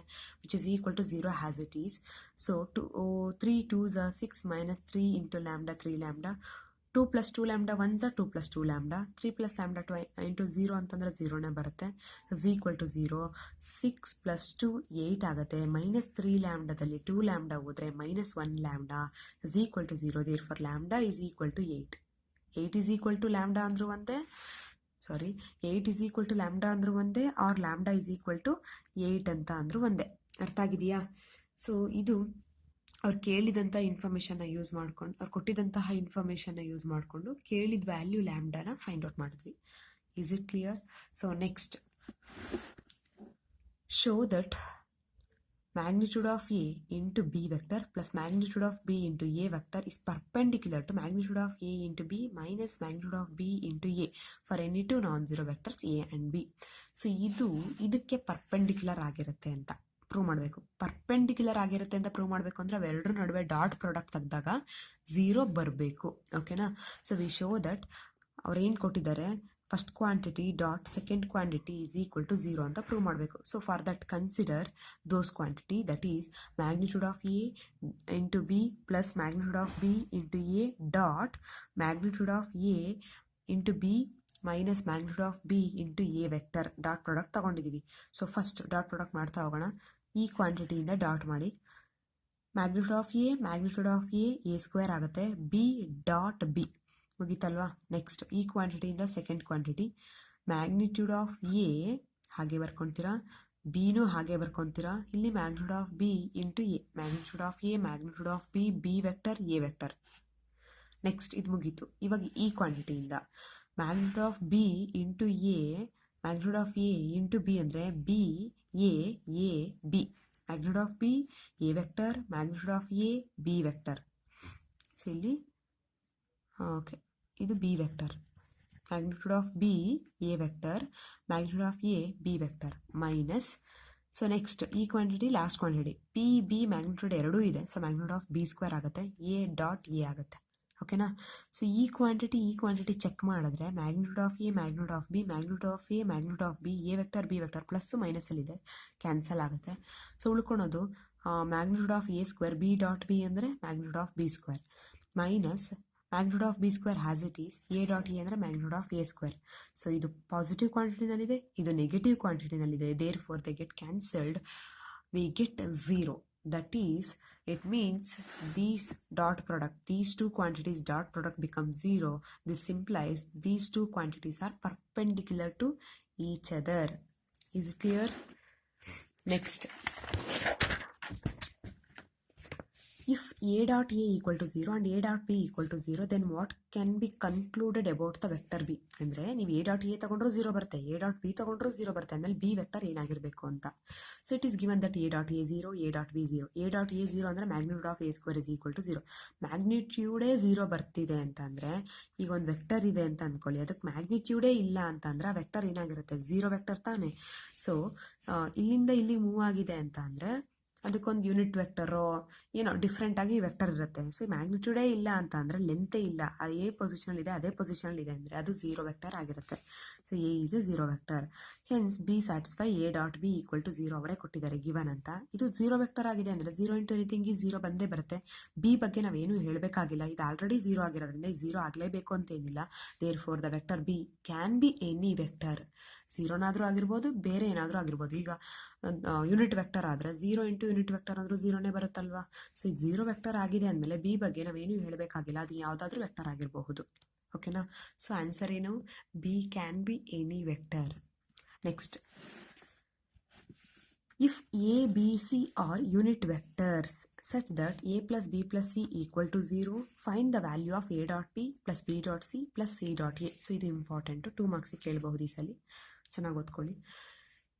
A: which is equal to 0 has it is. So 3 2s are 6 minus 3 ಇಂಟು lambda 3 lambda. 2 plus 2 lambda 1s are 2 plus 2 lambda. 3 plus lambda ಇಂಟು 0 ಅಂತಂದರೆ 0ನೇ ಬರುತ್ತೆ. Is equal to 0. 6 plus 2 8 ಆಗುತ್ತೆ. ಮೈನಸ್ 3 ಲ್ಯಾಂಬ್ಡಾದಲ್ಲಿ 2 lambda ಹೋದರೆ minus 1 lambda is equal to 0. Therefore lambda is equal to 8. 8 is equal to lambda ಅಂದರೂ ಒಂದೇ, 8 is equal to lambda ಅಂದರೂ ಒಂದೇ, or lambda is equal to 8 ಅಂತ ಅಂದರೂ ಒಂದೇ. ಅರ್ಥ ಆಗಿದೆಯಾ? ಸೊ ಇದು ಅವ್ರು ಕೇಳಿದಂಥ ಇನ್ಫಾರ್ಮೇಷನ್ನ ಯೂಸ್ ಮಾಡ್ಕೊಂಡು, ಅವ್ರು ಕೊಟ್ಟಿದ್ದಂತಹ ಇನ್ಫಾರ್ಮೇಷನ್ನ ಯೂಸ್ ಮಾಡಿಕೊಂಡು ಕೇಳಿದ ವ್ಯಾಲ್ಯೂ ಲ್ಯಾಂಬ್ಡಾನ ಫೈಂಡ್ ಔಟ್ ಮಾಡಿದ್ವಿ. Is it clear? So next, show that magnitude of A into B vector plus magnitude of B into A vector is perpendicular to magnitude of A into B minus magnitude of B into A for any two non-zero vectors A and B. So ಇದಕ್ಕೆ perpendicular ಆಗಿರುತ್ತೆ ಅಂತ prove ಮಾಡಬೇಕು. Perpendicular ಆಗಿರುತ್ತೆ ಅಂತ prove ಮಾಡಬೇಕು ಅಂದರೆ ಅವೆರಡರ ನಡುವೆ dot product ತೆಗೆದಾಗ 0 ಬರಬೇಕು. ಓಕೆನಾ? ಸೊ ವಿ ಶೋ ದಟ್ ಅವ್ರು ಏನು ಕೊಟ್ಟಿದ್ದಾರೆ, first quantity dot second quantity is equal to 0 ಅಂತ ಪ್ರೂವ್ ಮಾಡಬೇಕು. So for that consider those quantity, that is magnitude of A into B plus magnitude of B into A dot magnitude of A into B minus magnitude of B into A vector dot product ತೊಗೊಂಡಿದ್ದೀವಿ. So first dot product ಮಾಡ್ತಾ ಹೋಗೋಣ. ಈ ಕ್ವಾಂಟಿಟಿಯಿಂದ dot ಮಾಡಿ. Magnitude of A square ಆಗುತ್ತೆ, B dot B ಮುಗೀತಲ್ವಾ. Next ಈ ಕ್ವಾಂಟಿಟಿಯಿಂದ second quantity magnitude of A ಹಾಗೆ ಬರ್ಕೊತೀರಾ, ಬಿನೂ ಹಾಗೆ ಬರ್ಕೊತೀರಾ. ಇಲ್ಲಿ magnitude of B into A, magnitude of A magnitude of B, B vector A vector. Next ಇದು ಮುಗೀತು. ಇವಾಗ ಈ ಕ್ವಾಂಟಿಟಿಯಿಂದ magnitude of B into A, magnitude of A into B ಅಂದರೆ B A B, magnitude of B A vector, magnitude of A B vector. So ಇಲ್ಲಿ okay, ಇದು B vector, magnitude of B A vector, magnitude of A B vector minus. So next ಈ quantity last quantity P B magnitude ಎರಡೂ ಇದೆ. So magnitude of B square ಆಗುತ್ತೆ, A dot A ಆಗುತ್ತೆ. ಓಕೆನಾ? So ಈ quantity check ಮಾಡಿದ್ರೆ magnitude of A magnitude of B, magnitude of A magnitude of B, A vector B vector plus ಮೈನಸಲ್ಲಿದೆ, cancel ಆಗುತ್ತೆ. So ಉಳ್ಕೊಳೋದು magnitude of A square B dot B ಅಂದರೆ magnitude of B square minus magnitude of B square has it is A dot A ಅಂದರೆ magnitude of A square. So ಇದು positive ಕ್ವಾಂಟಿಟಿನಲ್ಲಿದೆ, ಇದು negative ಕ್ವಾಂಟಿಟಿನಲ್ಲಿದೆ. Therefore they get cancelled, we get 0. That is, it means these dot product, these two quantities dot product becomes 0. This implies these two quantities are perpendicular to each other. Is it clear? Next, if a dot a equal to 0 and a dot b equal to 0, then what can be concluded about the vector b? ಅಂದರೆ ನೀವು a dot a ತಗೊಂಡ್ರೂ 0 ಬರುತ್ತೆ, a dot b ತಗೊಂಡ್ರೂ 0 ಬರುತ್ತೆ, ಆಮೇಲೆ b vector ಏನಾಗಿರಬೇಕು ಅಂತ. So it is given that a dot a 0, a dot b 0. a dot a 0 ಅಂದರೆ magnitude of a square is equal to 0. ಮ್ಯಾಗ್ನಿಟ್ಯೂಡೇ 0 ಬರ್ತಿದೆ ಅಂತಂದರೆ, ಈಗ ಒಂದು ವೆಕ್ಟರ್ ಇದೆ ಅಂತ ಅಂದ್ಕೊಳ್ಳಿ, ಅದಕ್ಕೆ ಮ್ಯಾಗ್ನಿಟ್ಯೂಡೇ ಇಲ್ಲ ಅಂತಂದರೆ ಆ ವೆಕ್ಟರ್ ಏನಾಗಿರುತ್ತೆ, 0 ವೆಕ್ಟರ್ ತಾನೇ. ಸೊ ಇಲ್ಲಿಂದ ಇಲ್ಲಿ ಮೂವ್ ಆಗಿದೆ ಅಂತ ಅಂದರೆ ಅದಕ್ಕೊಂದು ಯೂನಿಟ್ ವೆಕ್ಟರೋ ಏನೋ ಡಿಫ್ರೆಂಟಾಗಿ ವೆಕ್ಟರ್ ಇರುತ್ತೆ. ಸೊ ಮ್ಯಾಗ್ನಿಟ್ಯೂಡೇ ಇಲ್ಲ ಅಂತ ಅಂದರೆ ಲೆಂತೇ ಇಲ್ಲ, ಅದೇ ಪೊಸಿಷನಲ್ಲಿದೆ, ಅದೇ ಪೊಸಿಷನಲ್ಲಿದೆ ಅಂದರೆ ಅದು 0 ವೆಕ್ಟರ್ ಆಗಿರುತ್ತೆ. So A is a 0 vector. Hence B satisfy A dot B equal to 0 ಅವರೇ ಕೊಟ್ಟಿದ್ದಾರೆ ಗಿವನ್ ಅಂತ. ಇದು 0 ವೆಕ್ಟರ್ ಆಗಿದೆ ಅಂದರೆ 0 ಇಂಟು ಎನಿಥಿಂಗ್ ಈ 0 ಬಂದೇ ಬರುತ್ತೆ. ಬಿ ಬಗ್ಗೆ ನಾವೇನು ಹೇಳಬೇಕಾಗಿಲ್ಲ, ಇದು ಆಲ್ರೆಡಿ 0 ಆಗಿರೋದ್ರಿಂದ ಈ 0 ಆಗಲೇಬೇಕು ಅಂತೇನಿಲ್ಲ. Therefore the vector B can be any vector. 0ನಾದರೂ ಆಗಿರ್ಬೋದು, ಬೇರೆ ಏನಾದರೂ ಆಗಿರ್ಬೋದು. ಈಗ ಯೂನಿಟ್ ವೆಕ್ಟರ್ ಆದರೆ 0 ಇಂಟು ಯೂನಿಟ್ ವೆಕ್ಟರ್ ಅಂದರೂ 0ನೇ ಬರುತ್ತಲ್ವಾ. ಸೊ ಇದು 0 ವೆಕ್ಟರ್ ಆಗಿದೆ ಅಂದಮೇಲೆ ಬಿ ಬಗ್ಗೆ ನಾವೇನು ಹೇಳಬೇಕಾಗಿಲ್ಲ, ಅದು ಯಾವುದಾದ್ರೂ ವೆಕ್ಟರ್ ಆಗಿರಬಹುದು. ಓಕೆನಾ. ಸೊ ಆನ್ಸರ್ ಏನು? B can be any vector. Next, if a, b, c are unit vectors such that a plus b plus c equal to 0, find the value of a dot b plus b dot c plus c dot a. So ಇದು important, 2 ಮಾರ್ಕ್ಸಿಗೆ ಕೇಳಬಹುದು ಈ ಸಲ, ಚೆನ್ನಾಗಿ ಓದ್ಕೊಳ್ಳಿ.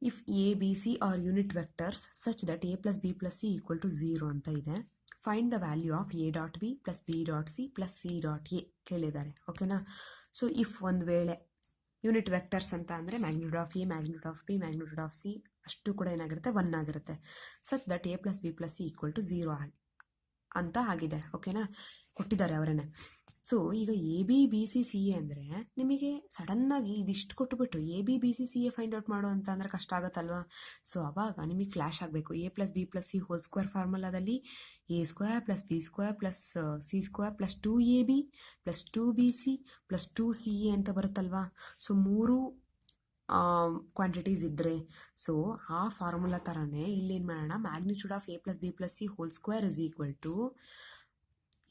A: If A B C are unit vectors such that A plus B plus C equal to 0 ಅಂತ ಇದೆ. Find the value of A dot B plus B dot C plus C dot A ಕೇಳಿದ್ದಾರೆ. ಓಕೆನಾ. So if ಒಂದು ವೇಳೆ unit vectors ಅಂತ ಅಂದರೆ magnitude of A, magnitude of B, magnitude of C ಅಷ್ಟು ಕೂಡ ಏನಾಗಿರುತ್ತೆ, 1 ಆಗಿರುತ್ತೆ. Such that A plus B plus C equal to 0 ಅಂತ ಆಗಿದೆ. ಓಕೆನಾ, ಕೊಟ್ಟಿದ್ದಾರೆ ಅವರೇನೆ. ಸೊ ಈಗ A B B C C A ಅಂದರೆ ನಿಮಗೆ ಸಡನ್ನಾಗಿ ಇದಿಷ್ಟು ಕೊಟ್ಟುಬಿಟ್ಟು A B B C C A find out ಮಾಡು ಅಂತ ಅಂದರೆ ಕಷ್ಟ ಆಗುತ್ತಲ್ವಾ. ಸೊ ಅವಾಗ ನಿಮಗೆ ಫ್ಲ್ಯಾಶ್ ಆಗಬೇಕು. A plus B plus C whole square ಫಾರ್ಮುಲಾದಲ್ಲಿ A square plus B square plus C square plus 2ab plus 2bc plus 2ca ಅಂತ ಬರುತ್ತಲ್ವಾ. ಸೊ 3 ಕ್ವಾಂಟಿಟೀಸ್ ಇದ್ದರೆ, ಸೊ ಆ ಫಾರ್ಮುಲಾ ಥರನೇ ಇಲ್ಲೇನು ಮಾಡೋಣ, magnitude of A plus B plus C whole square is equal to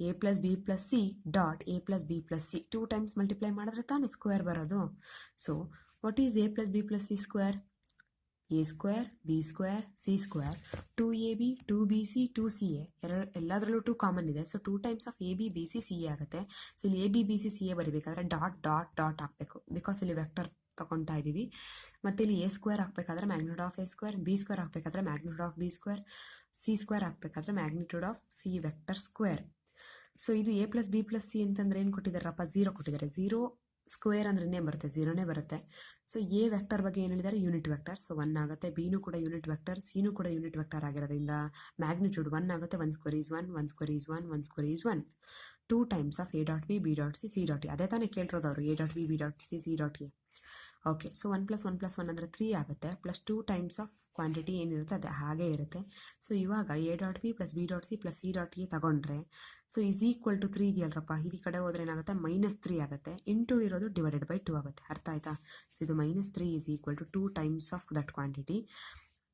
A: A plus B plus C dot A plus B plus C 2 times multiply ಮಾಡಿದ್ರೆ ತಾನೇ square ಬರೋದು. So what is A plus B plus C square? A square B square C square 2ab 2bc 2ca, ಎಲ್ಲದರಲ್ಲೂ 2 common ಇದೆ. So 2 times of A B B C C A ಆಗುತ್ತೆ. So ಇಲ್ಲಿ A B B C C A ಬರೀಬೇಕಾದ್ರೆ dot dot dot ಹಾಕಬೇಕು, because ಇಲ್ಲಿ vector ತಗೊತಾ ಇದ್ದೀವಿ. ಮತ್ತು ಇಲ್ಲಿ ಎ ಸ್ಕ್ವೇರ್ ಹಾಕಬೇಕಾದ್ರೆ magnitude of A square, B square ಹಾಕಬೇಕಾದ್ರೆ magnitude of B square, C square ಹಾಕಬೇಕಾದ್ರೆ magnitude of C vector square. So ಇದು A plus B plus C ಅಂತಂದ್ರೆ ಏನು ಕೊಟ್ಟಿದ್ದಾರಪ್ಪ? 0 ಕೊಟ್ಟಿದ್ದಾರೆ. 0 ಸ್ಕ್ವೇರ್ ಅಂದ್ರೆ ಇನ್ನೇ ಬರುತ್ತೆ, 0ನೇ ಬರುತ್ತೆ. ಸೊ ಎ ವೆಕ್ಟರ್ ಬಗ್ಗೆ ಏನು ಹೇಳಿದ್ದಾರೆ? Unit vector. ಸೊ 1 ಆಗುತ್ತೆ. ಬಿನೂ ಕೂಡ ಯೂನಿಟ್ ವೆಕ್ಟರ್, ಸಿನೂ ಕೂಡ ಯೂನಿಟ್ ವೆಕ್ಟರ್ ಆಗಿರೋದ್ರಿಂದ ಮ್ಯಾಗ್ನಿಟ್ಯೂಡ್ 1 ಆಗುತ್ತೆ. 1 square is 1, 1 square is 1, 1 square is 1. 2 times of A dot B B dot C C dot A. ಅದೇ ತಾನೇ ಕೇಳಿರೋದು ಅವರು, A dot B B dot C C dot A. Okay, so 1 + 1 + 1 ಅಂದರೆ 3 ಆಗುತ್ತೆ. Plus 2 times of quantity ಏನಿರುತ್ತೆ ಅದೇ ಹಾಗೇ ಇರುತ್ತೆ. So ಇವಾಗ A dot B plus B dot C plus C dot A ತಗೊಂಡ್ರೆ, ಸೊ ಈಸ್ ಈಕ್ವಲ್ ಟು 3 ಇದೆಯಲ್ರಪ್ಪ, ಈ ಕಡೆ ಹೋದ್ರೆ ಏನಾಗುತ್ತೆ? -3 ಆಗುತ್ತೆ. ಇಂಟು ಇರೋದು ಡಿವೈಡೆಡ್ ಬೈ 2 ಆಗುತ್ತೆ. ಅರ್ಥ ಆಯ್ತಾ? ಸೊ ಇದು -3 is equal to 2 times of that quantity.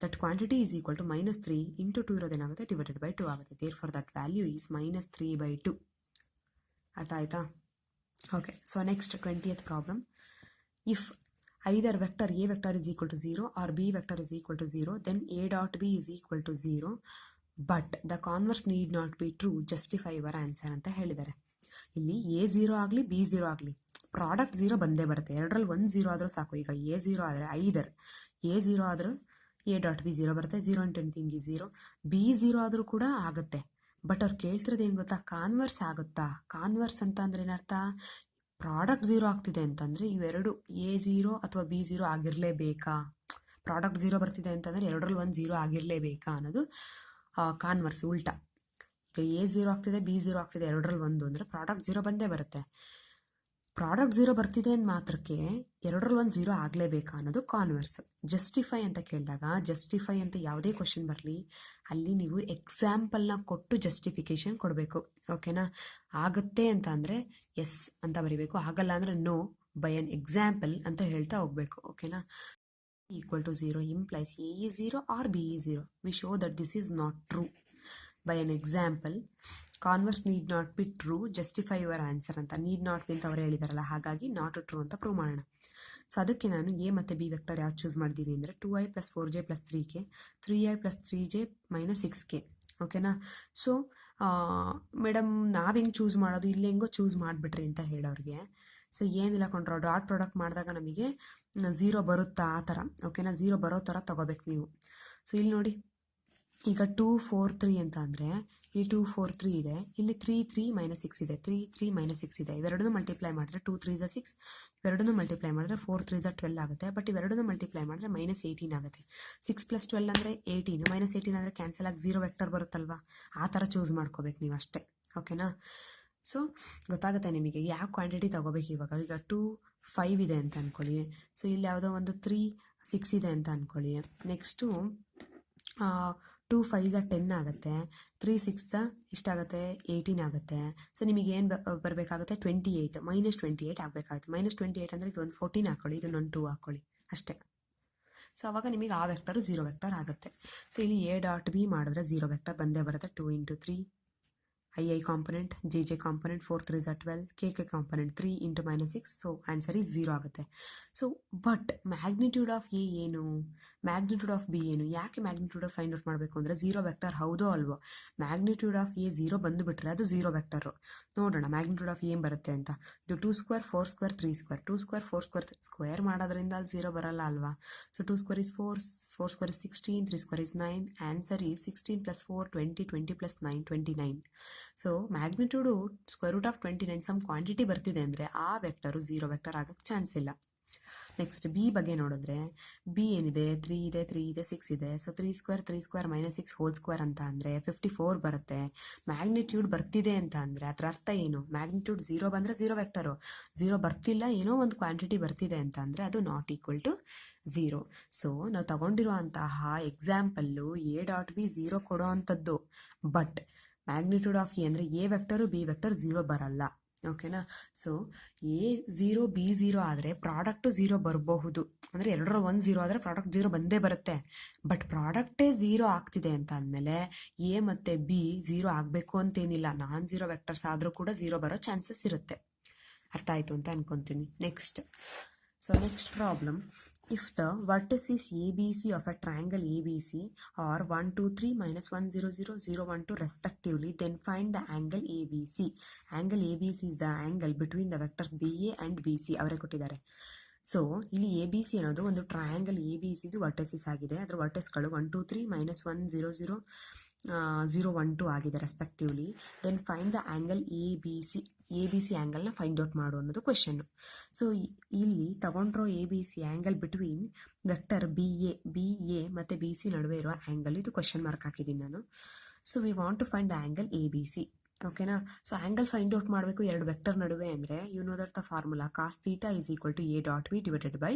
A: That quantity is equal to -3 into 2 ಇರೋದೇನಾಗುತ್ತೆ? ಡಿವೈಡೆಡ್ ಬೈ 2 ಆಗುತ್ತೆ. Therefore that value is -3/2. ಅರ್ಥ ಆಯ್ತಾ? Okay, so next 20th problem. If either vector A vector is equal to 0 or B vector is equal to 0, then A dot B is equal to 0, but the converse need not be true, justify your answer ಅಂತ ಹೇಳಿದ್ದಾರೆ. ಇಲ್ಲಿ A 0 ಆಗಲಿ B 0 ಆಗಲಿ product 0 ಬಂದೇ ಬರುತ್ತೆ. ಎರಡರಲ್ಲಿ 1 0 ಆದರೂ ಸಾಕು. ಈಗ A 0 ಆದರೆ ಐದರ್ A 0 ಆದರೂ A ಡಾಟ್ ಬಿ 0 ಬರುತ್ತೆ. 0 ಇಂಟು ಎನಿಥಿಂಗ್ ಈಸ್ 0. B 0 ಆದರೂ ಕೂಡ ಆಗುತ್ತೆ. ಬಟ್ ಅವ್ರು ಕೇಳ್ತಿರೋದು ಏನು ಗೊತ್ತಾ? ಕಾನ್ವರ್ಸ್ ಆಗುತ್ತಾ? ಕಾನ್ವರ್ಸ್ ಅಂತ ಅಂದ್ರೆ ಏನರ್ಥ? ಪ್ರಾಡಕ್ಟ್ 0 ಆಗ್ತಿದೆ ಅಂತಂದರೆ ಇವೆರಡು ಎ 0 ಅಥವಾ ಬಿ 0 ಆಗಿರಲೇಬೇಕಾ? ಪ್ರಾಡಕ್ಟ್ 0 ಬರ್ತಿದೆ ಅಂತಂದರೆ ಎರಡರಲ್ಲಿ 1 0 ಆಗಿರಲೇಬೇಕಾ ಅನ್ನೋದು ಕಾನ್ವರ್ಸ್, ಉಲ್ಟಾ. ಈಗ ಎ 0 ಆಗ್ತಿದೆ, ಬಿ 0 ಆಗ್ತಿದೆ, ಎರಡರಲ್ಲಿ 1 ಅಂದರೆ ಪ್ರಾಡಕ್ಟ್ 0 ಬಂದೇ ಬರುತ್ತೆ. ಪ್ರಾಡಕ್ಟ್ 0 ಬರ್ತಿದೆ ಅಂದ ಮಾತ್ರಕ್ಕೆ ಎರಡರಲ್ಲಿ 1 0 ಆಗಲೇಬೇಕಾ ಅನ್ನೋದು ಕಾನ್ವರ್ಸ್. ಜಸ್ಟಿಫೈ ಅಂತ ಕೇಳಿದಾಗ, ಜಸ್ಟಿಫೈ ಅಂತ ಯಾವುದೇ ಕ್ವಶನ್ ಬರಲಿ ಅಲ್ಲಿ ನೀವು ಎಕ್ಸಾಂಪಲ್ನ ಕೊಟ್ಟು ಜಸ್ಟಿಫಿಕೇಶನ್ ಕೊಡಬೇಕು. ಓಕೆನಾ? ಆಗುತ್ತೆ ಅಂತ ಅಂದರೆ ಎಸ್ ಅಂತ ಬರೀಬೇಕು, ಆಗಲ್ಲ ಅಂದರೆ ನೋ ಬೈ ಅನ್ ಎಕ್ಸಾಂಪಲ್ ಅಂತ ಹೇಳ್ತಾ ಹೋಗ್ಬೇಕು. ಓಕೆನಾ? Equal to 0 implies A is 0 or B is 0. We show that this is not true by an example. Converse need not be true, justify your answer ಅಂತ. Need not be ಅಂತ ಅವರು ಹೇಳಿದಾರಲ್ಲ, ಹಾಗಾಗಿ not true ಅಂತ prove ಮಾಡೋಣ. So ಅದಕ್ಕೆ ನಾನು A ಮತ್ತು ಬಿ ವೆಕ್ಟರ್ ಯಾವ್ದು ಚೂಸ್ ಮಾಡಿದ್ದೀನಿ ಅಂದರೆ 2i + 4j + 3k, 3i + 3j - 6k. ಓಕೆನಾ? ಸೊ ಮೇಡಮ್ ನಾವು ಹೆಂಗೆ ಚೂಸ್ ಮಾಡೋದು, ಇಲ್ಲಿ ಹೆಂಗೋ ಚೂಸ್ ಮಾಡಿಬಿಟ್ರಿ ಅಂತ ಹೇಳೋರಿಗೆ, ಸೊ ಏನಿಲ್ಲ ಕೊಂಡ್ರು, ಡಾಟ್ ಪ್ರಾಡಕ್ಟ್ ಮಾಡಿದಾಗ ನಮಗೆ 0 ಬರುತ್ತಾ ಆ ಥರ. ಓಕೆನಾ? 0 ಬರೋ ಥರ ತೊಗೋಬೇಕು ನೀವು. ಸೊ ಇಲ್ಲಿ ನೋಡಿ, ಈಗ 2 4 3 ಅಂತ ಅಂದರೆ ಇಲ್ಲಿ 2 4 3 ಇದೆ, ಇಲ್ಲಿ 3 3 - 6 ಇದೆ, 3 3 - 6 ಇದೆ. ಇವೆರಡನ್ನೂ ಮಲ್ಟಿಪ್ಲೈ ಮಾಡಿದ್ರೆ 2 3 = 6, ಇವೆರಡನ್ನೂ ಮಲ್ಟಿಪ್ಲೈ ಮಾಡಿದ್ರೆ 4 3 = 12 ಆಗುತ್ತೆ. ಬಟ್ ಇವೆರಡನ್ನೂ ಮಲ್ಟಿಪ್ಲೈ ಮಾಡಿದ್ರೆ -18 ಆಗುತ್ತೆ. 6 + 12 ಅಂದರೆ 18, -18 ಅಂದರೆ ಕ್ಯಾನ್ಸಲ್ ಆಗಿ 0 ವೆಕ್ಟರ್ ಬರುತ್ತಲ್ವಾ, ಆ ಥರ ಚೂಸ್ ಮಾಡ್ಕೋಬೇಕು ನೀವು ಅಷ್ಟೇ. ಓಕೆನಾ? ಸೊ ಗೊತ್ತಾಗುತ್ತೆ ನಿಮಗೆ ಯಾವ ಕ್ವಾಂಟಿಟಿ ತೊಗೋಬೇಕು. ಇವಾಗ 2 5 ಇದೆ ಅಂತ ಅಂದ್ಕೊಳ್ಳಿ. ಸೊ ಇಲ್ಲಿ ಯಾವುದೋ ಒಂದು 3 6 ಇದೆ ಅಂತ ಅಂದ್ಕೊಳ್ಳಿ. ನೆಕ್ಸ್ಟು 2 5 = 10 ಆಗುತ್ತೆ, 3 6 ಇಷ್ಟಾಗುತ್ತೆ 18 ಆಗುತ್ತೆ. ಸೊ ನಿಮಗೆ ಏನು ಬರಬೇಕಾಗುತ್ತೆ? 28 -28 ಆಗಬೇಕಾಗುತ್ತೆ. -28 ಅಂದರೆ ಇದೊಂದು 14 ಹಾಕ್ಕೊಳ್ಳಿ, ಇದನ್ನೊಂದು 2 ಹಾಕ್ಕೊಳ್ಳಿ. ಅಷ್ಟೇ. ಸೊ ಅವಾಗ ನಿಮಗೆ ಆ ವೆಕ್ಟರು 0 ವೆಕ್ಟರ್ ಆಗುತ್ತೆ. ಸೊ ಇಲ್ಲಿ ಎ ಡಾಟ್ ಬಿ ಮಾಡಿದ್ರೆ 0 ವೆಕ್ಟರ್ ಬಂದೇ ಬರುತ್ತೆ. 2 into 3 I component, J component, 4 3 12, K component 3 into -6. So answer is 0 ಆಗುತ್ತೆ. So but magnitude of A ಏನು, ಮ್ಯಾಗ್ನಿಟ್ಯೂಡ್ ಆಫ್ ಬಿ ಏನು? ಯಾಕೆ ಮ್ಯಾಗ್ನಿಟ್ಯೂಡ್ ಆಫ್ ಫೈಂಡ್ ಔಟ್ ಮಾಡಬೇಕು ಅಂದರೆ 0 ವೆಕ್ಟರ್ ಹೌದೋ ಅಲ್ವೋ? ಮ್ಯಾಗ್ನಿಟ್ಯೂಡ್ ಆಫ್ ಎ 0 ಬಂದುಬಿಟ್ರೆ ಅದು 0 ವೆಕ್ಟರು. ನೋಡೋಣ ಮ್ಯಾಗ್ನಿಟ್ಯೂಡ್ ಆಫ್ ಏನು ಬರುತ್ತೆ ಅಂತ. ಇದು 2 square 4 square 3 square, 2 square 4 square square ಮಾಡೋದ್ರಿಂದ ಅಲ್ಲಿ 0 ಬರಲ್ಲ ಅಲ್ವಾ? So 2 square is 4, 4 square is 16, 3 square is 9. Answer is 16 + 4 20, 20 + 9 29. So magnitude square root of 29 some quantity ಬರ್ತಿದೆ ಅಂದರೆ ಆ ವೆಕ್ಟರು 0 ವೆಕ್ಟರ್ ಆಗೋಕ್ಕೆ ಚಾನ್ಸ್ ಇಲ್ಲ. ನೆಕ್ಸ್ಟ್ ಬಿ ಬಗ್ಗೆ ನೋಡಿದ್ರೆ ಬಿ ಏನಿದೆ, 3 ಇದೆ, 3 ಇದೆ, 6 ಇದೆ. ಸೊ 3 ಸ್ಕ್ವೇರ್ -6 ಹೋಲ್ ಸ್ಕ್ವೇರ್ ಅಂತ ಅಂದರೆ 54 ಬರುತ್ತೆ. ಮ್ಯಾಗ್ನಿಟ್ಯೂಡ್ ಬರ್ತಿದೆ ಅಂತ ಅಂದರೆ ಅದರ ಅರ್ಥ ಏನು? ಮ್ಯಾಗ್ನಿಟ್ಯೂಡ್ 0 ಬಂದರೆ 0 ವೆಕ್ಟರು, 0 ಬರ್ತಿಲ್ಲ, ಏನೋ ಒಂದು ಕ್ವಾಂಟಿಟಿ ಬರ್ತಿದೆ ಅಂತ ಅಂದರೆ ಅದು ನಾಟ್ ಈಕ್ವಲ್ ಟು 0. ಸೊ ನಾವು ತಗೊಂಡಿರುವಂತಹ ಎಕ್ಸಾಂಪಲ್ಲು ಎ ಡಾಟ್ ಬಿ 0 ಕೊಡೋ ಅಂಥದ್ದು. ಬಟ್ ಮ್ಯಾಗ್ನಿಟ್ಯೂಡ್ ಆಫ್ ಎ ಅಂದರೆ ಎ ವೆಕ್ಟರು ಬಿ ವೆಕ್ಟರ್ 0 ಬರಲ್ಲ. ಓಕೆನಾ? ಸೊ ಎ 0 ಬಿ 0 ಆದರೆ ಪ್ರಾಡಕ್ಟು 0 ಬರಬಹುದು. ಅಂದರೆ ಎರಡರ 1 0 ಆದರೆ ಪ್ರಾಡಕ್ಟ್ 0 ಬಂದೇ ಬರುತ್ತೆ. ಬಟ್ ಪ್ರಾಡಕ್ಟೇ 0 ಆಗ್ತಿದೆ ಅಂತ ಅಂದಮೇಲೆ ಎ ಮತ್ತು ಬಿ 0 ಆಗಬೇಕು ಅಂತೇನಿಲ್ಲ. ನಾನ್ 0 ವೆಕ್ಟರ್ಸ್ ಆದರೂ ಕೂಡ 0 ಬರೋ ಚಾನ್ಸಸ್ ಇರುತ್ತೆ. ಅರ್ಥ ಆಯಿತು ಅಂತ ಅನ್ಕೊತೀನಿ. Next problem. If the vertices ABC of a triangle ABC are 1 2 3 -1 0 0 0 1 2 respectively, then find the angle ABC. Angle ABC is the angle between the vectors BA and BC. ಅವರೇ ಕೊಟ್ಟಿದ್ದಾರೆ. ಸೊ ಇಲ್ಲಿ ಎ ಬಿ ಸಿ ಅನ್ನೋದು ಒಂದು triangle A B ಸಿದು ವರ್ಟೆಸಿಸ್ ಆಗಿದೆ. ಅದರ ವರ್ಟೆಸ್ಗಳು 1 2 3 -1 0 0 0 1 2 ಆಗಿದೆ respectively. Then find the angle A B C ಆ್ಯಂಗಲ್ನ find out ಮಾಡು ಅನ್ನೋದು ಕ್ವೆಶನ್ನು. ಸೊ ಇಲ್ಲಿ ತಗೊಂಡ್ರೋ A B C angle between vector B A ಮತ್ತು ಬಿ ಸಿ ನಡುವೆ ಇರೋ ಆ್ಯಂಗಲ್, ಇದು ಕ್ವೆಶನ್ ಮಾರ್ಕ್ ಹಾಕಿದ್ದೀನಿ ನಾನು. So we want to find the angle A B C. ಓಕೆನಾ? ಸೊ ಆ್ಯಂಗಲ್ ಫೈಂಡ್ ಔಟ್ ಮಾಡಬೇಕು ಎರಡು ವೆಕ್ಟರ್ ನಡುವೆ ಅಂದರೆ you know that the formula cos θ = a dot B divided by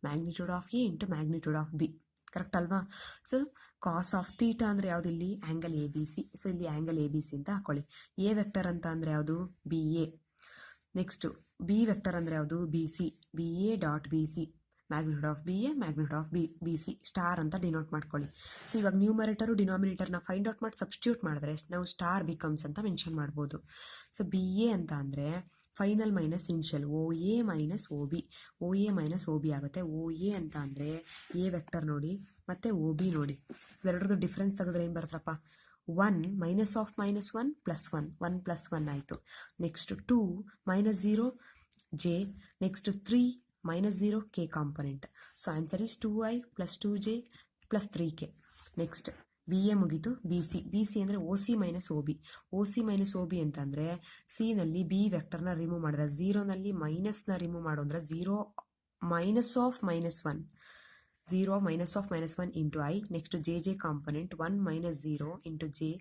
A: magnitude of A into magnitude of B. Correct ಅಲ್ವಾ? So cos of θ ಅಂದರೆ ಯಾವುದು? ಇಲ್ಲಿ angle A B C. So ಇಲ್ಲಿ angle A B C ಅಂತ ಹಾಕೊಳ್ಳಿ. A vector ಅಂತ ಅಂದರೆ ಯಾವುದು? B A. Next B vector ಅಂದರೆ ಯಾವುದು? B C. B A dot B C, magnitude of B A, magnitude of B C star ಅಂತ denote ಮಾಡ್ಕೊಳ್ಳಿ. ಸೊ ಇವಾಗ ನ್ಯೂಮರೇಟರು ಡಿನಾಮಿನೇಟರ್ನ ಫೈಂಡ್ ಔಟ್ ಮಾಡಿ ಸಬ್ಸ್ಟಿಟ್ಯೂಟ್ ಮಾಡಿದ್ರೆ ನಾವು ಸ್ಟಾರ್ ಬಿಕಮ್ಸ್ ಅಂತ ಮೆನ್ಷನ್ ಮಾಡ್ಬೋದು. ಸೊ ಬಿ ಎ ಅಂತ ಅಂದರೆ final minus initial, O A minus O B, O A minus O B ಆಗುತ್ತೆ. ಓ ಎ ಅಂತ ಅಂದರೆ ಎ ವೆಕ್ಟರ್ ನೋಡಿ ಮತ್ತು ಓ ಬಿ ನೋಡಿ, ಇವೆರಡರದ್ದು ಡಿಫ್ರೆನ್ಸ್ ತೆಗೆದ್ರೆ ಏನು ಬರುತ್ತಪ್ಪ? 1 -1 +1 1 + 1 ಆಯಿತು. Next 2 -0 J, next 3 -0 K component. So answer is 2i + 2j + 3k. Next B A ಮುಗೀತು. ಬಿ ಸಿ ಅಂದರೆ O C minus O B. O C minus O B ಅಂತಂದರೆ ಸಿನಲ್ಲಿ ಬಿ ವೆಕ್ಟರ್ನ ರಿಮೂವ್ ಮಾಡಿದ್ರೆ, 0ನಲ್ಲಿ ಮೈನಸ್ನ ರಿಮೂವ್ ಮಾಡು ಅಂದರೆ 0 - -1 0 -1 into I. Next J component 1 - 0 into J,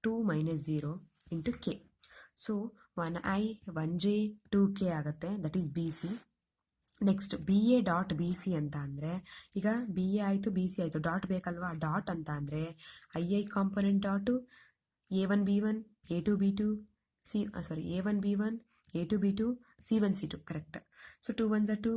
A: 2 - 0 into K. So 1i 1j 2k ಆಗುತ್ತೆ. That is B C. Next B A dot B C ಅಂತ ಅಂದರೆ ಈಗ ಬಿ ಎ ಆಯಿತು, ಬಿ ಸಿ ಆಯಿತು, ಡಾಟ್ ಬೇಕಲ್ವಾ? ಡಾಟ್ ಅಂತ ಅಂದರೆ I component dot A1 B1 A2 B2 A1 B1 A2 B2 C1 C2 correct. So 2 1s are 2,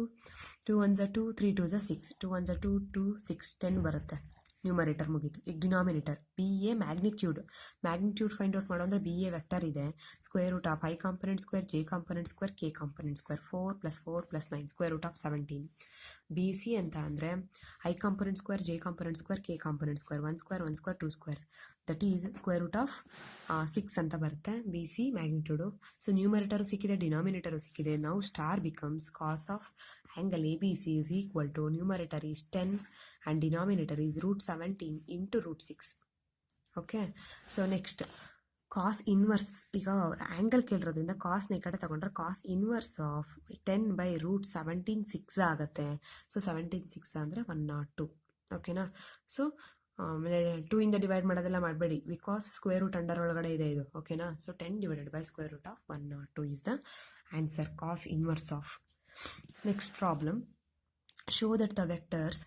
A: 2 1s are 2, 3 2s are 6, 2 1s are 2, 2 6 10 ಬರುತ್ತೆ. Numerator ಮುಗೀತು. ಈಗ denominator B A magnitude find out ಮಾಡೋ ಅಂದರೆ B A vector ಇದೆ. Square root of I component square, J component square, K component square, 4 + 4 + 9 square root of 17. B C ಅಂತ ಅಂದರೆ I component square, J component square, K component square, 1 square 1 square 2 square, that is square root of 6 ಅಂತ ಬರುತ್ತೆ B C magnitude. So numerator ಸಿಕ್ಕಿದೆ, ಡಿನಾಮಿನೇಟರು ಸಿಕ್ಕಿದೆ. ನಾವು star becomes cos of angle A B C is equal to numerator is 10 and denominator is √17 into √6. Okay. So next cos inverse. ಈಗ angle ಕೇಳಿರೋದ್ರಿಂದ ಕಾಸ್ನ ಈ ಕಡೆ ತಗೊಂಡ್ರೆ ಕಾಸ್ ಇನ್ವರ್ಸ್ ಆಫ್ 10/√17 6 ಆಗುತ್ತೆ. ಸೊ 17 6 ಅಂದರೆ 102. ಓಕೆನಾ? ಸೊ ಆಮೇಲೆ 2 ಇಂದ ಡಿವೈಡ್ ಮಾಡೋದೆಲ್ಲ ಮಾಡಬೇಡಿ, ಬಿಕಾಸ್ ಸ್ಕ್ವೇರ್ ರೂಟ್ ಅಂಡರ್ ಒಳಗಡೆ ಇದೆ ಇದು. ಓಕೆನಾ? So 10 / square root of 102 is the answer, cos inverse of. Next problem. Show that the vectors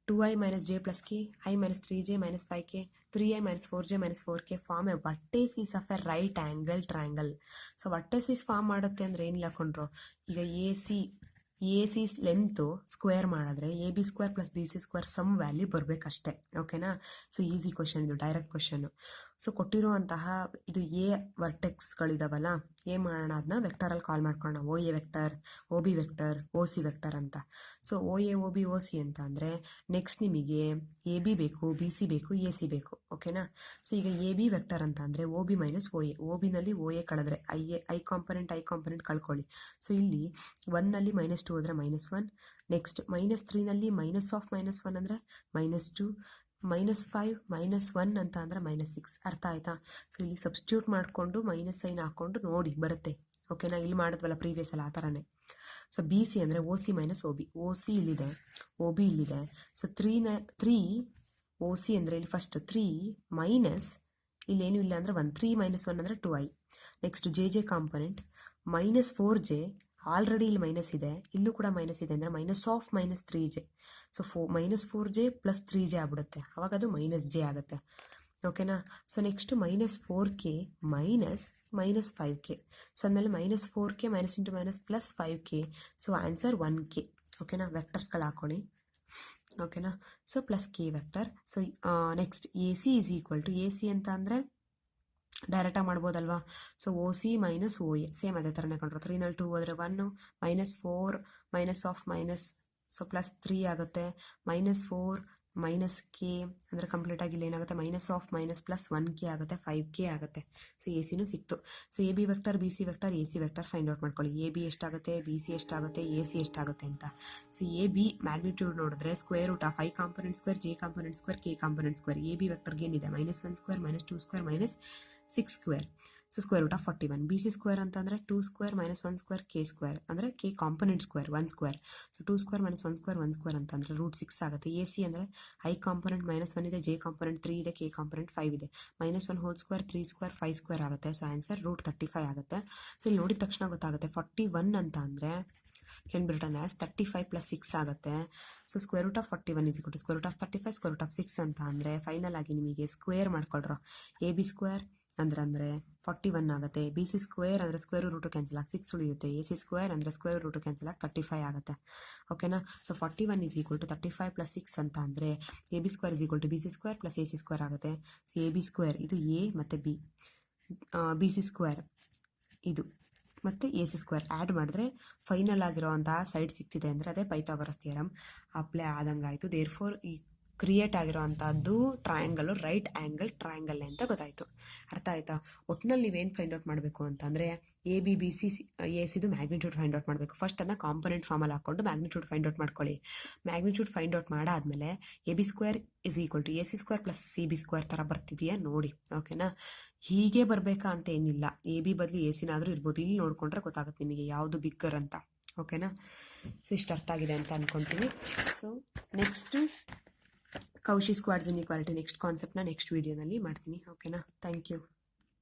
A: 2i - j + k, i - 3j - 5k, 3i - 4j - 4k form a vertices of a right angle triangle. So vertices form ಮಾಡುತ್ತೆ ಅಂದರೆ ಏನಿಲ್ಲ ಕೊಂಡ್ರು. ಈಗ A C A C length square ಮಾಡಿದ್ರೆ A B square plus B C square sum value ಬರಬೇಕಷ್ಟೆ. ಓಕೆನಾ? So easy question ಇದು, direct question. So ಕೊಟ್ಟಿರುವಂತಹ ಇದು ಎ ವರ್ಟೆಕ್ಸ್ಗಳಿದಾವಲ್ಲ, ಏನು ಮಾಡೋಣ, ಅದನ್ನ ವೆಕ್ಟರಲ್ಲಿ ಕಾಲ್ ಮಾಡ್ಕೊಳ್ಳೋಣ. O A vector, O B vector, O C vector ಅಂತ. So O A O B O C ಅಂತ ಅಂದರೆ ನೆಕ್ಸ್ಟ್ ನಿಮಗೆ ಎ ಬಿ ಬೇಕು, ಬಿ ಸಿ ಬೇಕು, ಎ ಸಿ ಬೇಕು. ಓಕೆನಾ? ಸೊ ಈಗ ಎ ಬಿ ವೆಕ್ಟರ್ ಅಂತ ಅಂದರೆ O B minus O A. O ಬಿನಲ್ಲಿ ಓ ಎ ಕಳೆದ್ರೆ ಐ ಕಾಂಪೊನೆಂಟ್ ಕಳ್ಕೊಳ್ಳಿ. ಸೊ ಇಲ್ಲಿ 1ನಲ್ಲಿ -2 ಹೋದರೆ -1. ನೆಕ್ಸ್ಟ್ -3ನಲ್ಲಿ -1 ಅಂದರೆ -2, -5 -1 ಅಂತ ಅಂದರೆ -6. ಅರ್ಥ ಆಯ್ತಾ? ಸೊ ಇಲ್ಲಿ ಸಬ್ಸ್ಟಿಟ್ಯೂಟ್ ಮಾಡಿಕೊಂಡು ಮೈನಸ್ ಸೈನ್ ಹಾಕ್ಕೊಂಡು ನೋಡಿ ಬರುತ್ತೆ. ಓಕೆನಾ? ಇಲ್ಲಿ ಮಾಡಿದ್ವಲ್ಲ ಪ್ರೀವಿಯಸ್ ಅಲ್ಲ, ಆ ಥರನೇ. ಸೊ ಬಿ ಸಿ ಅಂದರೆ O C minus O B. O C ಇಲ್ಲಿದೆ, ಓ ಬಿ ಇಲ್ಲಿದೆ. ಸೊ 3 ಓ ಸಿ ಅಂದರೆ ಇಲ್ಲಿ ಫಸ್ಟ್ 3 ಮೈನಸ್ ಇಲ್ಲೇನು ಇಲ್ಲ ಅಂದರೆ 1. 3 - 1 ಅಂದರೆ 2i. Next J component -4j. Already ಇಲ್ಲಿ ಮೈನಸ್ ಇದೆ, ಇಲ್ಲೂ ಕೂಡ ಮೈನಸ್ ಇದೆ ಅಂದರೆ -3j. So -4j plus 3j ಆಗ್ಬಿಡುತ್ತೆ, ಅವಾಗ ಅದು -j ಆಗುತ್ತೆ. ಓಕೆನಾ? So next -4k -5k. So ಅಂದಮೇಲೆ -4k -× plus 5k. So answer 1k. ಓಕೆನಾ? ವೆಕ್ಟರ್ಸ್ಗಳು ಹಾಕೊಳ್ಳಿ. ಓಕೆನಾ? So plus K vector. So next A C is equal to, A C ಅಂತ ಅಂದರೆ ಡೈರೆಕ್ಟಾಗಿ ಮಾಡ್ಬೋದಲ್ವಾ? So O C minus O A same ಅದೇ ಥರನೇ ಕೊಂಡ್ರು. 3ನಲ್ಲಿ 2 ಹೋದರೆ 1, -4 -, ಸೊ ಪ್ಲಸ್ 3 ಆಗುತ್ತೆ. -4 -k ಅಂದರೆ ಕಂಪ್ಲೀಟಾಗಿ ಇಲ್ಲಿ ಏನಾಗುತ್ತೆ -, ಪ್ಲಸ್ 1k ಆಗುತ್ತೆ, 5k ಆಗುತ್ತೆ. ಸೊ ಎ ಸಿನೂ ಸಿಕ್ತು. So A B vector, B C vector, A C vector find out ಮಾಡ್ಕೊಳ್ಳಿ. ಎ ಬಿ ಎಷ್ಟಾಗುತ್ತೆ, ಬಿ ಸಿ ಎಷ್ಟಾಗುತ್ತೆ, ಎ ಸಿ ಎಷ್ಟಾಗುತ್ತೆ ಅಂತ. ಸೊ ಎ ಬಿ ಮ್ಯಾಗ್ನಿಟ್ಯೂಡ್ ನೋಡಿದ್ರೆ square root of i component square, j component square, k component square. A B ವೆಕ್ಟರ್ಗೆ ಏನಿದೆ -1 square, -2 square, -6 square. So square root of 41. B C square ಅಂತಂದರೆ 2 square -1 square, K square ಅಂದರೆ K component square 1 square. So 2 square -1 square 1 square ಅಂತಂದರೆ √6 ಆಗುತ್ತೆ. A C ಅಂದರೆ I component -1 ಇದೆ, J component 3 ಇದೆ, K component 5 ಇದೆ. -1 ಹೋಲ್ ಸ್ಕ್ವೇರ್ 3 ಸ್ಕ್ವೇರ್ 5 ಸ್ಕ್ವೇರ್ ಆಗುತ್ತೆ. So answer √35 ಆಗುತ್ತೆ. ಸೊ ಇಲ್ಲಿ ನೋಡಿದ ತಕ್ಷಣ ಗೊತ್ತಾಗುತ್ತೆ 41 ಅಂತ ಅಂದರೆ can be written as 35 plus 6 ಆಗುತ್ತೆ. So square root of 41 is equal to square root of 35 square root of 6 ಅಂತ ಅಂದರೆ ಫೈನಲ್ ಆಗಿ ನಿಮಗೆ ಸ್ಕ್ವೇರ್ ಮಾಡ್ಕೊಳ್ರೋ. ಎ ಬಿ ಸ್ಕ್ವೇರ್ ಅಂದರೆ 41 ಆಗುತ್ತೆ. ಬಿ ಸಿ ಸ್ಕ್ವೇರ್ ಅಂದರೆ ಸ್ಕ್ವೇರ್ ರೂಟು ಕ್ಯಾನ್ಸಲ್ ಆಗಿ 6 ಉಳಿಯುತ್ತೆ. ಎ ಸಿ ಸ್ಕ್ವೇರ್ ಅಂದರೆ ಸ್ಕ್ವೇರ್ ರೂಟು ಕ್ಯಾನ್ಸಲ್ ಆಗಿ 35 ಆಗುತ್ತೆ. ಓಕೆನಾ? So 41 is equal to 35 plus 6 ಅಂತ ಅಂದರೆ A B square is equal to B C square plus A C square ಆಗುತ್ತೆ. ಸೊ ಎ ಬಿ ಸ್ಕ್ವೇರ್ ಇದು ಎ ಮತ್ತು ಬಿ, ಬಿ ಸಿ ಸ್ಕ್ವೇರ್ ಇದು ಮತ್ತು ಎ ಸಿ ಸ್ಕ್ವೇರ್ ಆ್ಯಡ್ ಮಾಡಿದ್ರೆ final ಆಗಿರೋವಂತಹ side ಸಿಗ್ತಿದೆ ಅಂದರೆ ಅದೇ ಪೈಥಾಗರಸ್ ಥಿಯರಮ್ ಅಪ್ಲೈ ಆದಂಗೆ ಆಯಿತು. ದೇರ್ಫೋರ್ ಈ ಕ್ರಿಯೇಟ್ ಆಗಿರೋವಂಥದ್ದು ಟ್ರಯಾಂಗಲು ರೈಟ್ ಆ್ಯಂಗಲ್ ಟ್ರಯಾಂಗಲ್ ಅಂತ ಗೊತ್ತಾಯಿತು. ಅರ್ಥ ಆಯ್ತಾ? ಒಟ್ಟಿನಲ್ಲಿ ನೀವೇನು ಫೈಂಡ್ ಔಟ್ ಮಾಡಬೇಕು ಅಂತಂದರೆ A B B C A ಸಿದು ಮ್ಯಾಗ್ನಿಟ್ಯೂಡ್ ಫೈಂಡ್ ಔಟ್ ಮಾಡಬೇಕು. ಫಸ್ಟ್ ಅದನ್ನ ಕಾಂಪೊನೆಂಟ್ ಫಾರ್ಮಲ್ಲಿ ಹಾಕ್ಕೊಂಡು ಮ್ಯಾಗ್ನಿಟ್ಯೂಡ್ ಫೈಂಡ್ ಔಟ್ ಮಾಡ್ಕೊಳ್ಳಿ. ಮ್ಯಾಗ್ನಿಟ್ಯೂಡ್ ಫೈಂಡ್ ಔಟ್ ಮಾಡಾದಮೇಲೆ A B square is equal to A C square plus C B square ಥರ ಬರ್ತಿದೆಯಾ ನೋಡಿ. ಓಕೆನಾ? ಹೀಗೆ ಬರಬೇಕಾ ಅಂತ ಏನಿಲ್ಲ, ಎ ಬಿ ಬದಲು ಎ ಸಿನಾದರೂ ಇರ್ಬೋದು. ಇಲ್ಲಿ ನೋಡಿಕೊಂಡ್ರೆ ಗೊತ್ತಾಗುತ್ತೆ ನಿಮಗೆ ಯಾವುದು ಬಿಗ್ಗರ್ ಅಂತ. ಓಕೆನಾ? ಸೊ ಇಷ್ಟು ಅರ್ಥ ಆಗಿದೆ ಅಂತ ಅಂದ್ಕೊಳ್ತೀನಿ. So next Cauchy Schwarz inequality next ಕಾನ್ಸೆಪ್ಟ್ನ ನೆಕ್ಸ್ಟ್ ವೀಡಿಯೋನಲ್ಲಿ ಮಾಡ್ತೀನಿ. ಓಕೆನಾ? Thank you.